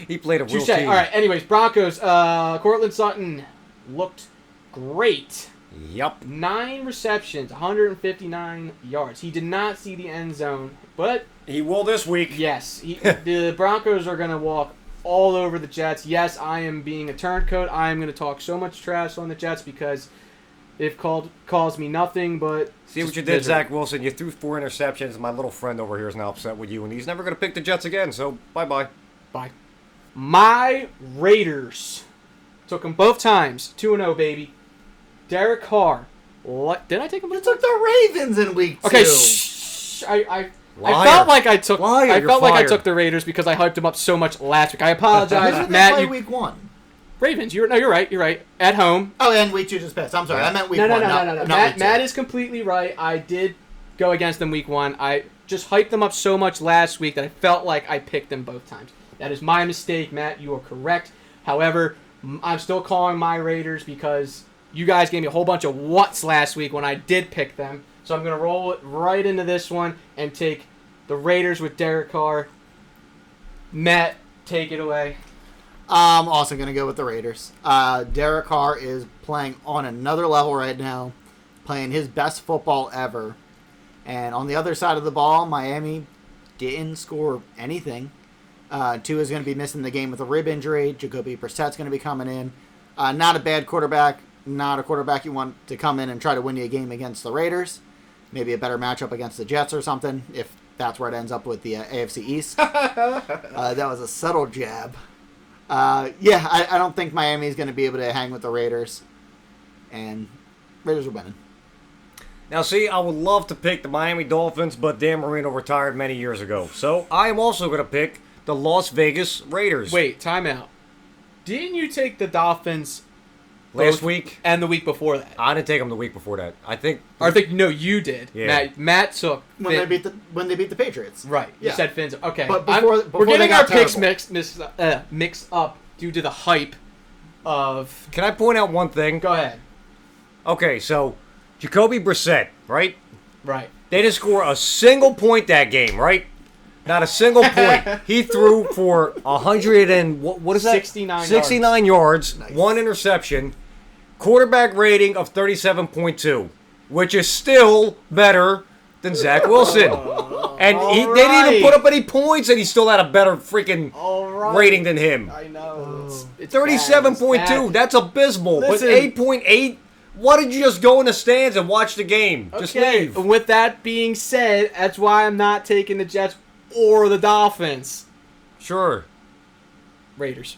Speaker 3: He played a real
Speaker 1: Touche.
Speaker 3: team.
Speaker 1: All right. Anyways, Broncos. Cortland Sutton looked great.
Speaker 3: Yup.
Speaker 1: 9 receptions, 159 yards. He did not see the end zone, but
Speaker 3: He will this week.
Speaker 1: yes, the Broncos are going to walk all over the Jets. Yes, I am being a turncoat. I am going to talk so much trash on the Jets because they've caused me nothing but
Speaker 3: See what
Speaker 1: just
Speaker 3: you did,
Speaker 1: misery.
Speaker 3: Zach Wilson. You threw 4 interceptions. My little friend over here is now upset with you, and he's never going to pick the Jets again, so bye-bye.
Speaker 1: Bye. My Raiders took them both times. 2-0, baby. Derek Carr. What? Did I take him?
Speaker 2: You took the Ravens in week 2.
Speaker 1: Okay, shh. I
Speaker 3: Liar.
Speaker 1: felt like I took.
Speaker 3: Liar,
Speaker 1: I
Speaker 3: you're
Speaker 1: felt like I
Speaker 3: fired.
Speaker 1: took the Raiders because I hyped them up so much last week. I
Speaker 2: When
Speaker 1: apologize,
Speaker 2: did they
Speaker 1: Matt.
Speaker 2: play
Speaker 1: You,
Speaker 2: week 1?
Speaker 1: Ravens. You're right. You're right. At home.
Speaker 2: Oh, and week 2 just passed. I'm sorry. I meant week
Speaker 1: No.
Speaker 2: 1. not week 2.
Speaker 1: Matt is completely right. I did go against them week 1. I just hyped them up so much last week that I felt like I picked them both times. That is my mistake, Matt. You are correct. However, I'm still calling my Raiders because you guys gave me a whole bunch of whats last week when I did pick them. So I'm going to roll it right into this one and take the Raiders with Derek Carr. Matt, take it away.
Speaker 2: I'm also going to go with the Raiders. Derek Carr is playing on another level right now, playing his best football ever. And on the other side of the ball, Miami didn't score anything. Tua is going to be missing the game with a rib injury. Jacoby Brissett's going to be coming in. Not a bad quarterback. Not a quarterback you want to come in and try to win you a game against the Raiders. Maybe a better matchup against the Jets or something, if that's where it ends up with the AFC East. That was a subtle jab. I don't think Miami is going to be able to hang with the Raiders. And Raiders are winning.
Speaker 3: Now, see, I would love to pick the Miami Dolphins, but Dan Marino retired many years ago. So I am also going to pick the Las Vegas Raiders.
Speaker 1: Wait, timeout. Didn't you take the Dolphins
Speaker 3: Last
Speaker 1: both-
Speaker 3: week?
Speaker 1: and the week before that?
Speaker 3: I didn't take them the week before that. I think...
Speaker 1: Or I think, no, you did.
Speaker 3: Yeah.
Speaker 1: Matt took...
Speaker 2: When they beat the Patriots.
Speaker 1: Right. You
Speaker 2: Yeah.
Speaker 1: said Fins. Okay.
Speaker 2: But
Speaker 1: we're
Speaker 2: before they
Speaker 1: getting
Speaker 2: got
Speaker 1: our picks
Speaker 2: terrible.
Speaker 1: mixed up due to the hype of...
Speaker 3: Can I point out one thing?
Speaker 1: Go ahead.
Speaker 3: Okay, so Jacoby Brissett, right?
Speaker 1: Right.
Speaker 3: They didn't score a single point that game, right? Not a single point. He threw for 100 and what is that?
Speaker 1: 69
Speaker 3: yards,
Speaker 2: Nice.
Speaker 3: 1 interception, quarterback rating of 37.2. which is still better than Zach Wilson. And they didn't even put up any points, and he still had a better freaking rating than him.
Speaker 1: I know. It's
Speaker 3: 37.2. That's abysmal.
Speaker 1: Listen.
Speaker 3: But 8.8. Why did you just go in the stands and watch the game? Just leave.
Speaker 1: With that being said, that's why I'm not taking the Jets or the Dolphins.
Speaker 3: Sure.
Speaker 1: Raiders.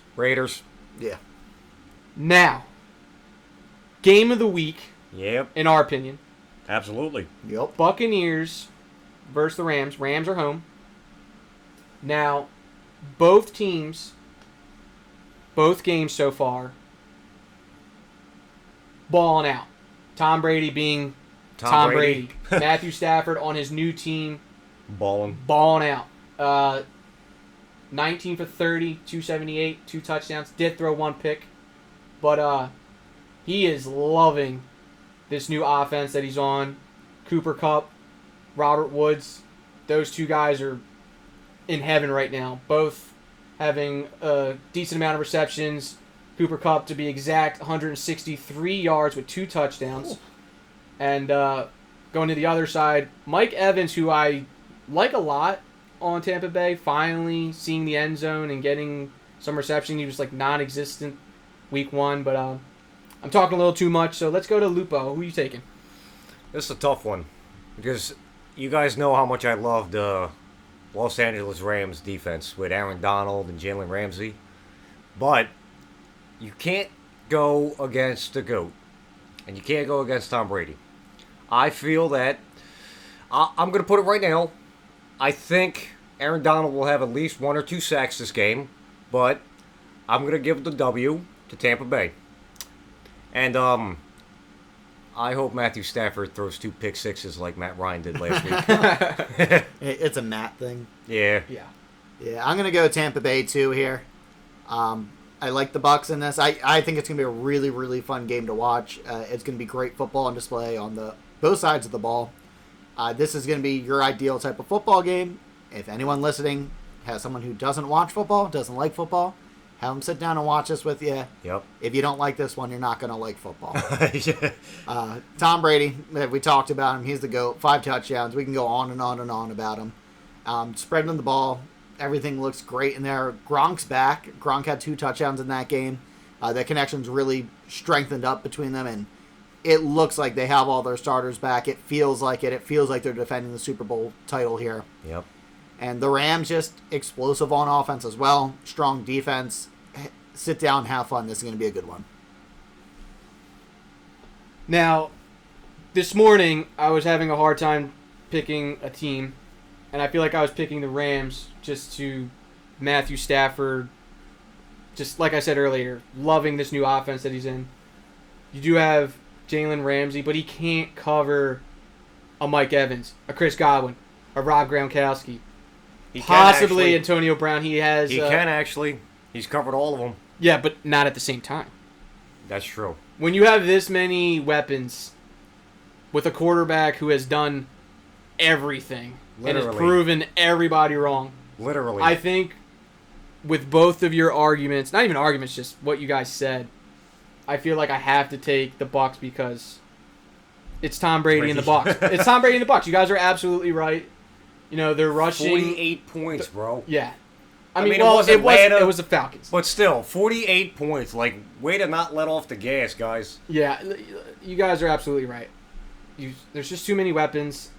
Speaker 2: Yeah.
Speaker 1: Now, game of the week,
Speaker 3: Yep.
Speaker 1: in our opinion.
Speaker 3: Absolutely.
Speaker 2: Yep.
Speaker 1: Buccaneers versus the Rams. Rams are home. Now, both teams, both games so far, balling out. Tom Brady being Tom Brady. Matthew Stafford on his new team, balling out. 19 for 30, 278, 2 touchdowns. Did throw 1 pick. But he is loving this new offense that he's on. Cooper Kupp, Robert Woods, those two guys are in heaven right now. Both having a decent amount of receptions. Cooper Kupp, to be exact, 163 yards with 2 touchdowns. And going to the other side, Mike Evans, who I like a lot on Tampa Bay, finally seeing the end zone and getting some reception. He was like non-existent week 1, but I'm talking a little too much, so let's go to Lupo. Who are you taking?
Speaker 3: This is a tough one because you guys know how much I love the Los Angeles Rams defense with Aaron Donald and Jalen Ramsey. But you can't go against the GOAT, and you can't go against Tom Brady. I feel that, I'm going to put it right now, I think Aaron Donald will have at least 1 or 2 sacks this game, but I'm going to give the W to Tampa Bay. And I hope Matthew Stafford throws 2 pick sixes like Matt Ryan did last week.
Speaker 2: It's a Matt thing.
Speaker 3: Yeah.
Speaker 2: Yeah, I'm going to go Tampa Bay too here. I like the Bucs in this. I think it's going to be a really, really fun game to watch. It's going to be great football on display on both sides of the ball. This is going to be your ideal type of football game. If anyone listening has someone who doesn't watch football, doesn't like football, have them sit down and watch this with you.
Speaker 3: Yep.
Speaker 2: If you don't like this one, you're not going to like football. Tom Brady, we talked about him. He's the GOAT. 5 touchdowns. We can go on and on and on about him. Spreading the ball. Everything looks great in there. Gronk's back. Gronk had 2 touchdowns in that game. The connection's really strengthened up between them, and it looks like they have all their starters back. It feels like it. It feels like they're defending the Super Bowl title here.
Speaker 3: Yep.
Speaker 2: And the Rams just explosive on offense as well. Strong defense. Sit down, have fun. This is going to be a good one.
Speaker 1: Now, this morning, I was having a hard time picking a team, and I feel like I was picking the Rams just to Matthew Stafford, just like I said earlier, loving this new offense that he's in. You do have Jalen Ramsey, but he can't cover a Mike Evans, a Chris Godwin, a Rob Gronkowski, possibly Antonio Brown. He
Speaker 3: can actually. He's covered all of them.
Speaker 1: Yeah, but not at the same time.
Speaker 3: That's true.
Speaker 1: When you have this many weapons with a quarterback who has done everything and has proven everybody wrong.
Speaker 3: Literally.
Speaker 1: I think with both of your arguments, not even arguments, just what you guys said, I feel like I have to take the Bucs because it's Tom Brady and the Bucs. It's Tom Brady and the Bucs. You guys are absolutely right. You know, they're rushing
Speaker 3: 48 points, bro.
Speaker 1: Yeah.
Speaker 3: I mean, it
Speaker 1: was the Falcons.
Speaker 3: But still, 48 points. Like, way to not let off the gas, guys.
Speaker 1: Yeah, you guys are absolutely right. There's just too many weapons.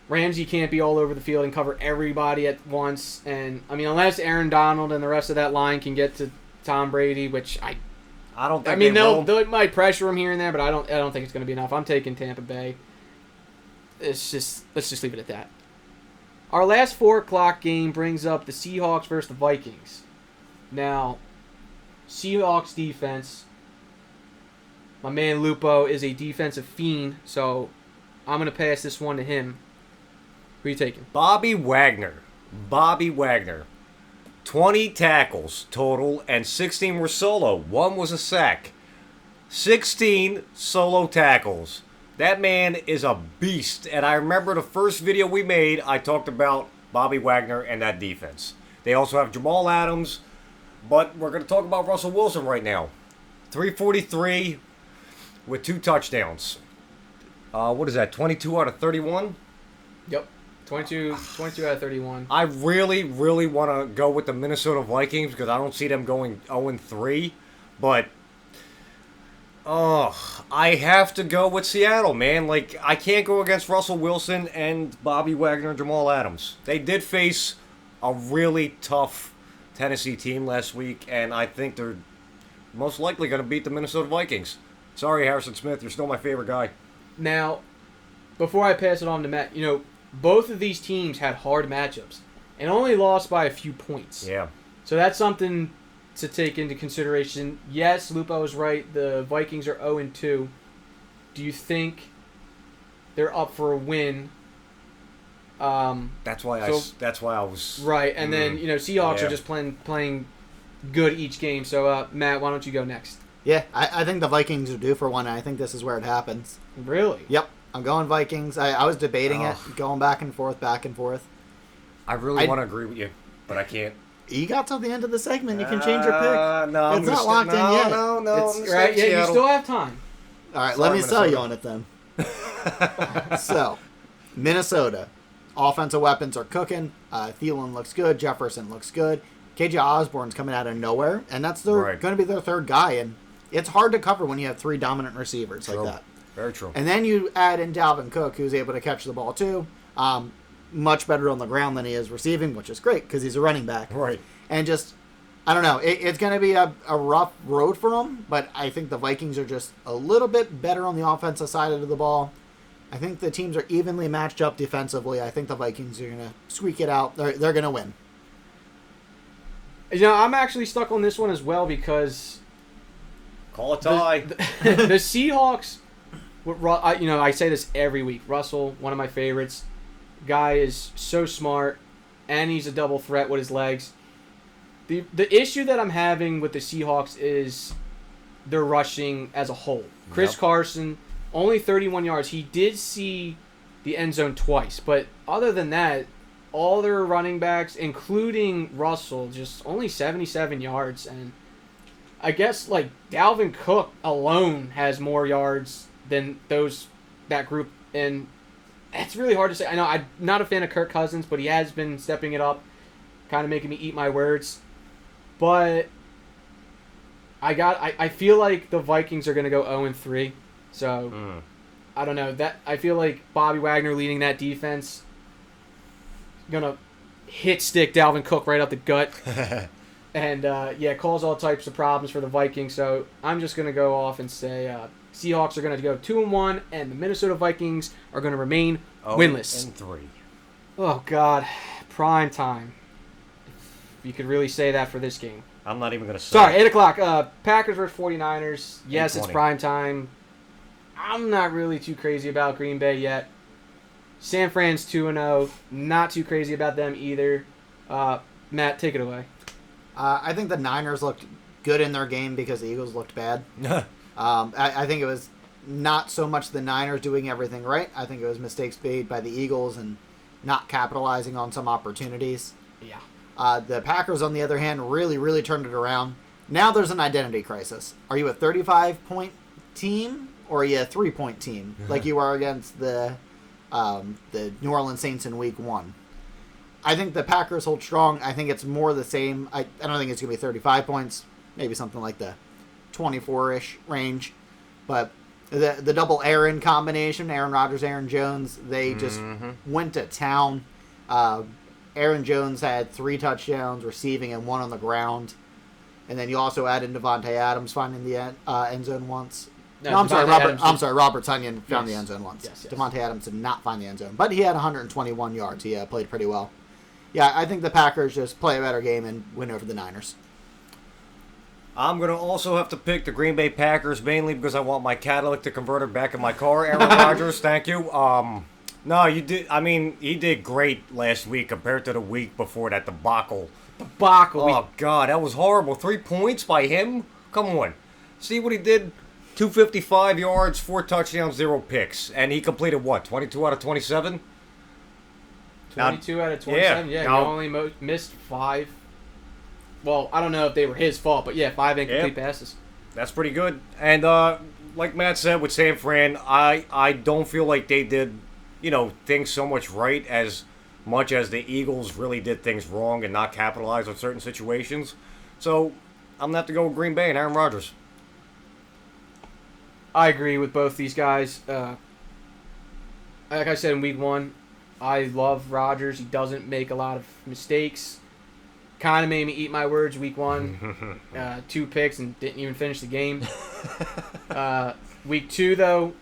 Speaker 1: Ramsey can't be all over the field and cover everybody at once. And, I mean, unless Aaron Donald and the rest of that line can get to Tom Brady, which I
Speaker 3: don't think
Speaker 1: they might pressure him here and there, but I don't think it's going to be enough. I'm taking Tampa Bay. Let's just leave it at that. Our last 4 o'clock game brings up the Seahawks versus the Vikings. Now, Seahawks defense, my man Lupo is a defensive fiend, so I'm going to pass this one to him. Who are you taking?
Speaker 3: Bobby Wagner. 20 tackles total, and 16 were solo. 1 was a sack. 16 solo tackles. That man is a beast. And I remember the first video we made, I talked about Bobby Wagner and that defense. They also have Jamal Adams, but we're going to talk about Russell Wilson right now. 343 with 2 touchdowns. What is that? 22 out of 31.
Speaker 1: Yep. 22 out of 31.
Speaker 3: I really, really want to go with the Minnesota Vikings because I don't see them going 0-3. But, I have to go with Seattle, man. Like, I can't go against Russell Wilson and Bobby Wagner and Jamal Adams. They did face a really tough Tennessee team last week, and I think they're most likely going to beat the Minnesota Vikings. Sorry, Harrison Smith, you're still my favorite guy.
Speaker 1: Now, before I pass it on to Matt, both of these teams had hard matchups and only lost by a few points.
Speaker 3: Yeah.
Speaker 1: So that's something to take into consideration. Yes, Lupo is right. The Vikings are 0-2. Do you think they're up for a win?
Speaker 3: That's why I was
Speaker 1: right. And then Seahawks are just playing good each game. So Matt, why don't you go next?
Speaker 2: Yeah, I think the Vikings are due for one, and I think this is where it happens.
Speaker 1: Really?
Speaker 2: Yep, I'm going Vikings. I was debating it, going back and forth.
Speaker 3: I really want to agree with you, but I can't.
Speaker 2: You got till the end of the segment. You can change your pick.
Speaker 3: No,
Speaker 2: it's not locked in yet.
Speaker 3: No.
Speaker 1: It's, right? Yeah, you still have time.
Speaker 2: All right, let me sell you on it then. So, Minnesota. Offensive weapons are cooking. Thielen looks good. Jefferson looks good. KJ Osborne's coming out of nowhere, and that's going to be their third guy. And it's hard to cover when you have three dominant receivers like that.
Speaker 3: Very true.
Speaker 2: And then you add in Dalvin Cook, who's able to catch the ball too. Much better on the ground than he is receiving, which is great because he's a running back.
Speaker 3: Right.
Speaker 2: And just, I don't know. It's going to be a rough road for him, but I think the Vikings are just a little bit better on the offensive side of the ball. I think the teams are evenly matched up defensively. I think the Vikings are going to squeak it out. They're going to win.
Speaker 1: I'm actually stuck on this one as well because
Speaker 3: call a tie.
Speaker 1: The Seahawks, I say this every week. Russell, one of my favorites. Guy is so smart, and he's a double threat with his legs. The issue that I'm having with the Seahawks is their rushing as a whole. Chris Carson, only 31 yards. He did see the end zone twice, but other than that, all their running backs, including Russell, just only 77 yards. And I guess Dalvin Cook alone has more yards than that group. And it's really hard to say. I know I'm not a fan of Kirk Cousins, but he has been stepping it up, kind of making me eat my words. But I feel like the Vikings are going to go 0-3. So I don't know. I feel like Bobby Wagner leading that defense gonna hit stick Dalvin Cook right up the gut, and cause all types of problems for the Vikings. So I'm just gonna go off and say Seahawks are gonna go 2-1, and the Minnesota Vikings are gonna remain winless.
Speaker 3: 0-3.
Speaker 1: Oh God, prime time. If you could really say that for this game.
Speaker 3: I'm not even gonna say.
Speaker 1: Sorry, 8:00. Packers versus 49ers. Yes, it's
Speaker 3: 8:20.
Speaker 1: prime time. I'm not really too crazy about Green Bay yet. San Fran's 2-0. Not too crazy about them either. Matt, take it away.
Speaker 2: I think the Niners looked good in their game because the Eagles looked bad. I think it was not so much the Niners doing everything right. I think it was mistakes made by the Eagles and not capitalizing on some opportunities.
Speaker 1: Yeah.
Speaker 2: The Packers, on the other hand, really, really turned it around. Now there's an identity crisis. Are you a 35-point team or are you a 3-point team like you are against the New Orleans Saints in Week 1? I think the Packers hold strong. I think it's more the same. I don't think it's going to be 35 points. Maybe something like the 24-ish range. But the double Aaron combination, Aaron Rodgers, Aaron Jones, they just went to town. Aaron Jones had 3 touchdowns receiving and 1 on the ground. And then you also add in Devontae Adams finding the end zone once. No, I'm sorry, Robert Tonyan found the end zone once.
Speaker 1: Yes.
Speaker 2: Devontae Adams did not find the end zone, but he had 121 yards. He played pretty well. Yeah, I think the Packers just play a better game and win over the Niners.
Speaker 3: I'm going to also have to pick the Green Bay Packers, mainly because I want my catalytic converter back in my car. Aaron Rodgers, thank you. No, you did. I mean, he did great last week compared to the week before that debacle. Oh, God, that was horrible. 3 points by him? Come on. See what he did? 255 yards, 4 touchdowns, 0 picks. And he completed what, 22 out of 27?
Speaker 1: 22 out of 27? Yeah, he only missed 5. Well, I don't know if they were his fault, but 5 incomplete passes.
Speaker 3: That's pretty good. And like Matt said with San Fran, I don't feel like they did, things so much right as much as the Eagles really did things wrong and not capitalize on certain situations. So I'm going to have to go with Green Bay and Aaron Rodgers.
Speaker 1: I agree with both these guys. Like I said in week 1, I love Rodgers. He doesn't make a lot of mistakes. Kind of made me eat my words week 1. 2 picks and didn't even finish the game. Week 2, though,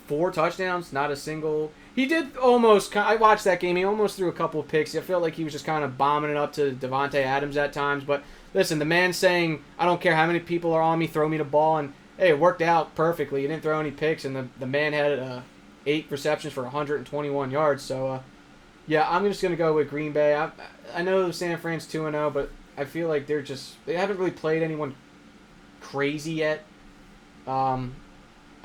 Speaker 1: 4 touchdowns, not a single. He did almost. I watched that game. He almost threw a couple of picks. I felt like he was just kind of bombing it up to Devontae Adams at times. But listen, the man saying, I don't care how many people are on me, throw me the ball. And, hey, it worked out perfectly. He didn't throw any picks. And the man had 8 receptions for 121 yards. So, yeah, I'm just going to go with Green Bay. I know San Fran's 2-0, but I feel like they haven't really played anyone crazy yet. I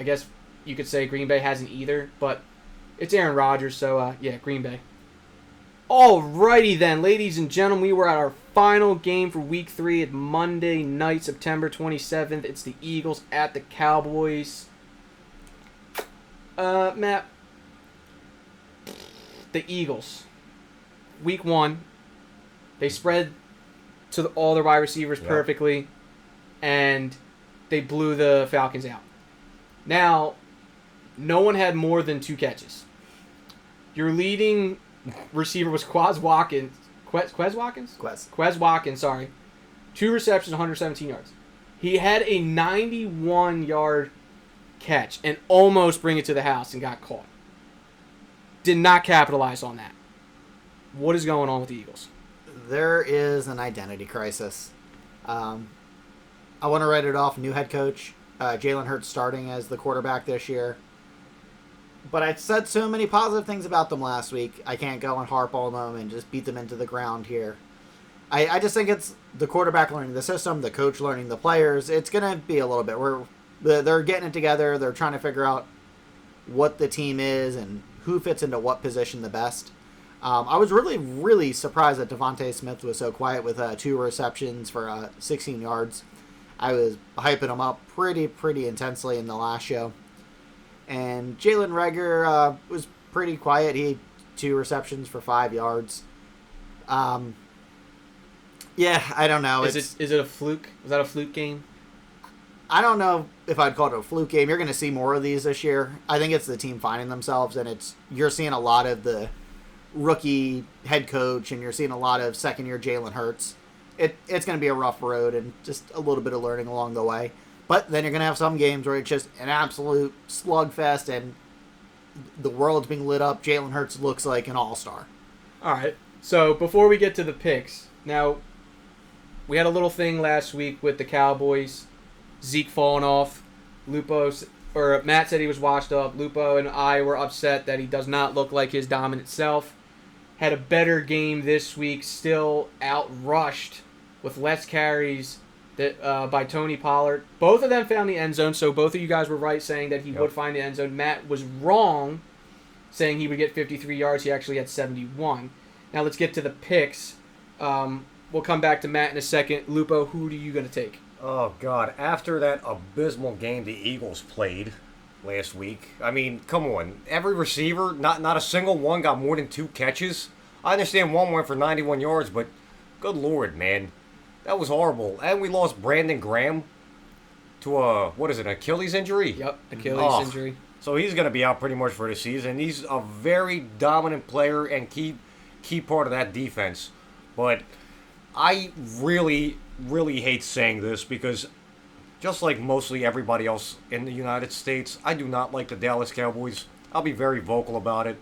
Speaker 1: guess you could say Green Bay hasn't either, but it's Aaron Rodgers, so yeah, Green Bay. Alrighty then, ladies and gentlemen, we were at our final game for Week 3 at Monday night, September 27th. It's the Eagles at the Cowboys. Matt, the Eagles, Week 1, they spread to all their wide receivers perfectly, and they blew the Falcons out. Now, no one had more than 2 catches. Your leading receiver was Quez Watkins. Quez Watkins, sorry. 2 receptions, 117 yards. He had a 91-yard catch and almost bring it to the house and got caught. Did not capitalize on that. What is going on with the Eagles?
Speaker 2: There is an identity crisis. I want to write it off. New head coach. Jalen Hurts starting as the quarterback this year. But I said so many positive things about them last week. I can't go and harp on them and just beat them into the ground here. I just think it's the quarterback learning the system, the coach learning the players. It's going to be a little bit. They're getting it together. They're trying to figure out what the team is and who fits into what position the best. I was really, really surprised that Devontae Smith was so quiet with 2 receptions for 16 yards. I was hyping him up pretty intensely in the last show. And Jalen Reagor was pretty quiet. He had 2 receptions for 5 yards. Yeah, I don't know.
Speaker 1: Is it a fluke? Was that a fluke game?
Speaker 2: I don't know if I'd call it a fluke game. You're going to see more of these this year. I think it's the team finding themselves, and you're seeing a lot of the rookie head coach, and you're seeing a lot of second-year Jalen Hurts. It's going to be a rough road and just a little bit of learning along the way. But then you're going to have some games where it's just an absolute slugfest and the world's being lit up. Jalen Hurts looks like an all-star.
Speaker 1: All right. So before we get to the picks, now we had a little thing last week with the Cowboys. Zeke falling off. Matt said he was washed up. Lupo and I were upset that he does not look like his dominant self. Had a better game this week, still outrushed with less carries by Tony Pollard. Both of them found the end zone, so both of you guys were right saying that he would find the end zone. Matt was wrong saying he would get 53 yards. He actually had 71. Now let's get to the picks. We'll come back to Matt in a second. Lupo, who are you going to take?
Speaker 3: Oh, God. After that abysmal game the Eagles played last week, I mean, come on. Every receiver, not a single one got more than 2 catches. I understand one went for 91 yards, but good Lord, man. That was horrible. And we lost Brandon Graham to an Achilles injury?
Speaker 1: Yep, Achilles injury.
Speaker 3: So he's going to be out pretty much for the season. He's a very dominant player and key part of that defense. But I really, really hate saying this because just like mostly everybody else in the United States, I do not like the Dallas Cowboys. I'll be very vocal about it.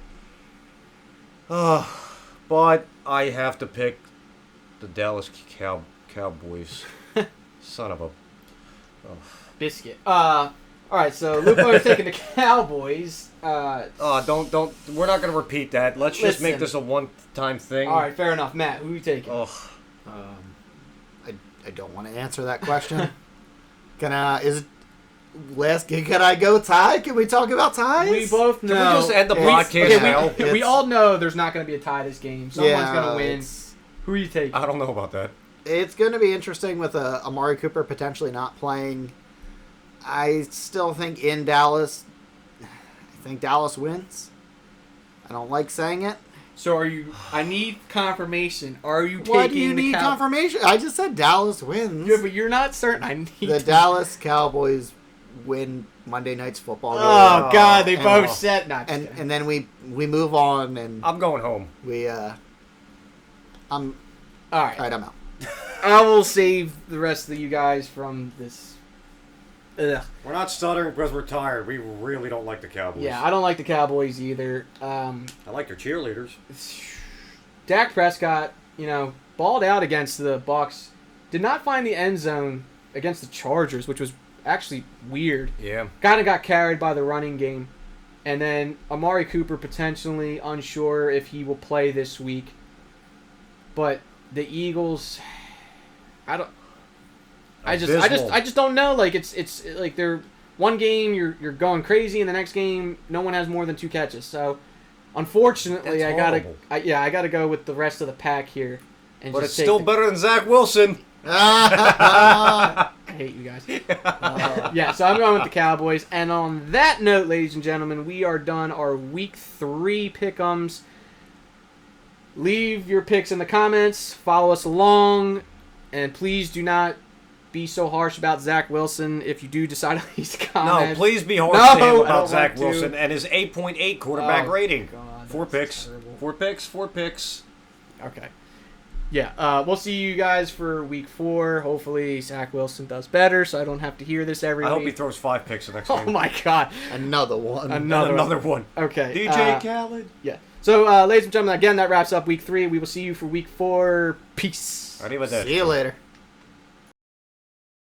Speaker 3: But I have to pick the Dallas Cowboys. Son of a...
Speaker 1: Biscuit. All right, so Lupo is taking the Cowboys.
Speaker 3: Don't. We're not going to repeat that. Let's just make this a one-time thing.
Speaker 1: All right, fair enough. Matt, who are you taking?
Speaker 2: I don't want to answer that question. Can I go tie? Can we talk about ties?
Speaker 1: We both know.
Speaker 3: Can we just end the podcast now?
Speaker 1: We all know there's not going to be a tie this game. Someone's going to win. Who are you taking?
Speaker 3: I don't know about that.
Speaker 2: It's going to be interesting with Amari Cooper potentially not playing. I still think in Dallas, I think Dallas wins. I don't like saying it.
Speaker 1: So are you? I need confirmation. Are you taking?
Speaker 2: What do you need confirmation? I just said Dallas wins.
Speaker 1: Yeah, but you're not certain. I need
Speaker 2: the Dallas Cowboys win Monday night's football game.
Speaker 1: Oh God, they
Speaker 2: and,
Speaker 1: both said not.
Speaker 2: And then we move on and
Speaker 3: I'm going home.
Speaker 2: I'm
Speaker 1: all right.
Speaker 2: All right, I'm out.
Speaker 1: I will save the rest of you guys from this. Ugh.
Speaker 3: We're not stuttering because we're tired. We really don't like the Cowboys.
Speaker 1: Yeah, I don't like the Cowboys either.
Speaker 3: I like their cheerleaders.
Speaker 1: Dak Prescott, balled out against the Bucs. Did not find the end zone against the Chargers, which was actually weird.
Speaker 3: Yeah.
Speaker 1: Kind of got carried by the running game. And then Amari Cooper potentially unsure if he will play this week. But the Eagles, I just don't know. Like it's like they're one game you're going crazy, and the next game no one has more than 2 catches. So unfortunately,
Speaker 3: That's
Speaker 1: I gotta go with the rest of the pack here. And
Speaker 3: But
Speaker 1: just
Speaker 3: it's still better than Zach Wilson.
Speaker 1: I hate you guys. Yeah, so I'm going with the Cowboys. And on that note, ladies and gentlemen, we are done our Week 3 pick'ems. Leave your picks in the comments. Follow us along. And please do not be so harsh about Zach Wilson if you do decide to leave comments.
Speaker 3: No, please be harsh to him about Zach Wilson and his 8.8 quarterback rating.
Speaker 1: God,
Speaker 3: 4 picks.
Speaker 1: terrible.
Speaker 3: 4 picks.
Speaker 1: Okay. Yeah, we'll see you guys for Week 4. Hopefully Zach Wilson does better, so I don't have to hear this every week.
Speaker 3: I hope he throws 5 picks the next
Speaker 1: Oh
Speaker 3: game.
Speaker 1: my God.
Speaker 2: Another one.
Speaker 3: Another one.
Speaker 1: Okay.
Speaker 3: DJ Khaled.
Speaker 1: Yeah. So, ladies and gentlemen, again, that wraps up Week 3. We will see you for Week 4. Peace.
Speaker 3: Arrivederci.
Speaker 2: See you later.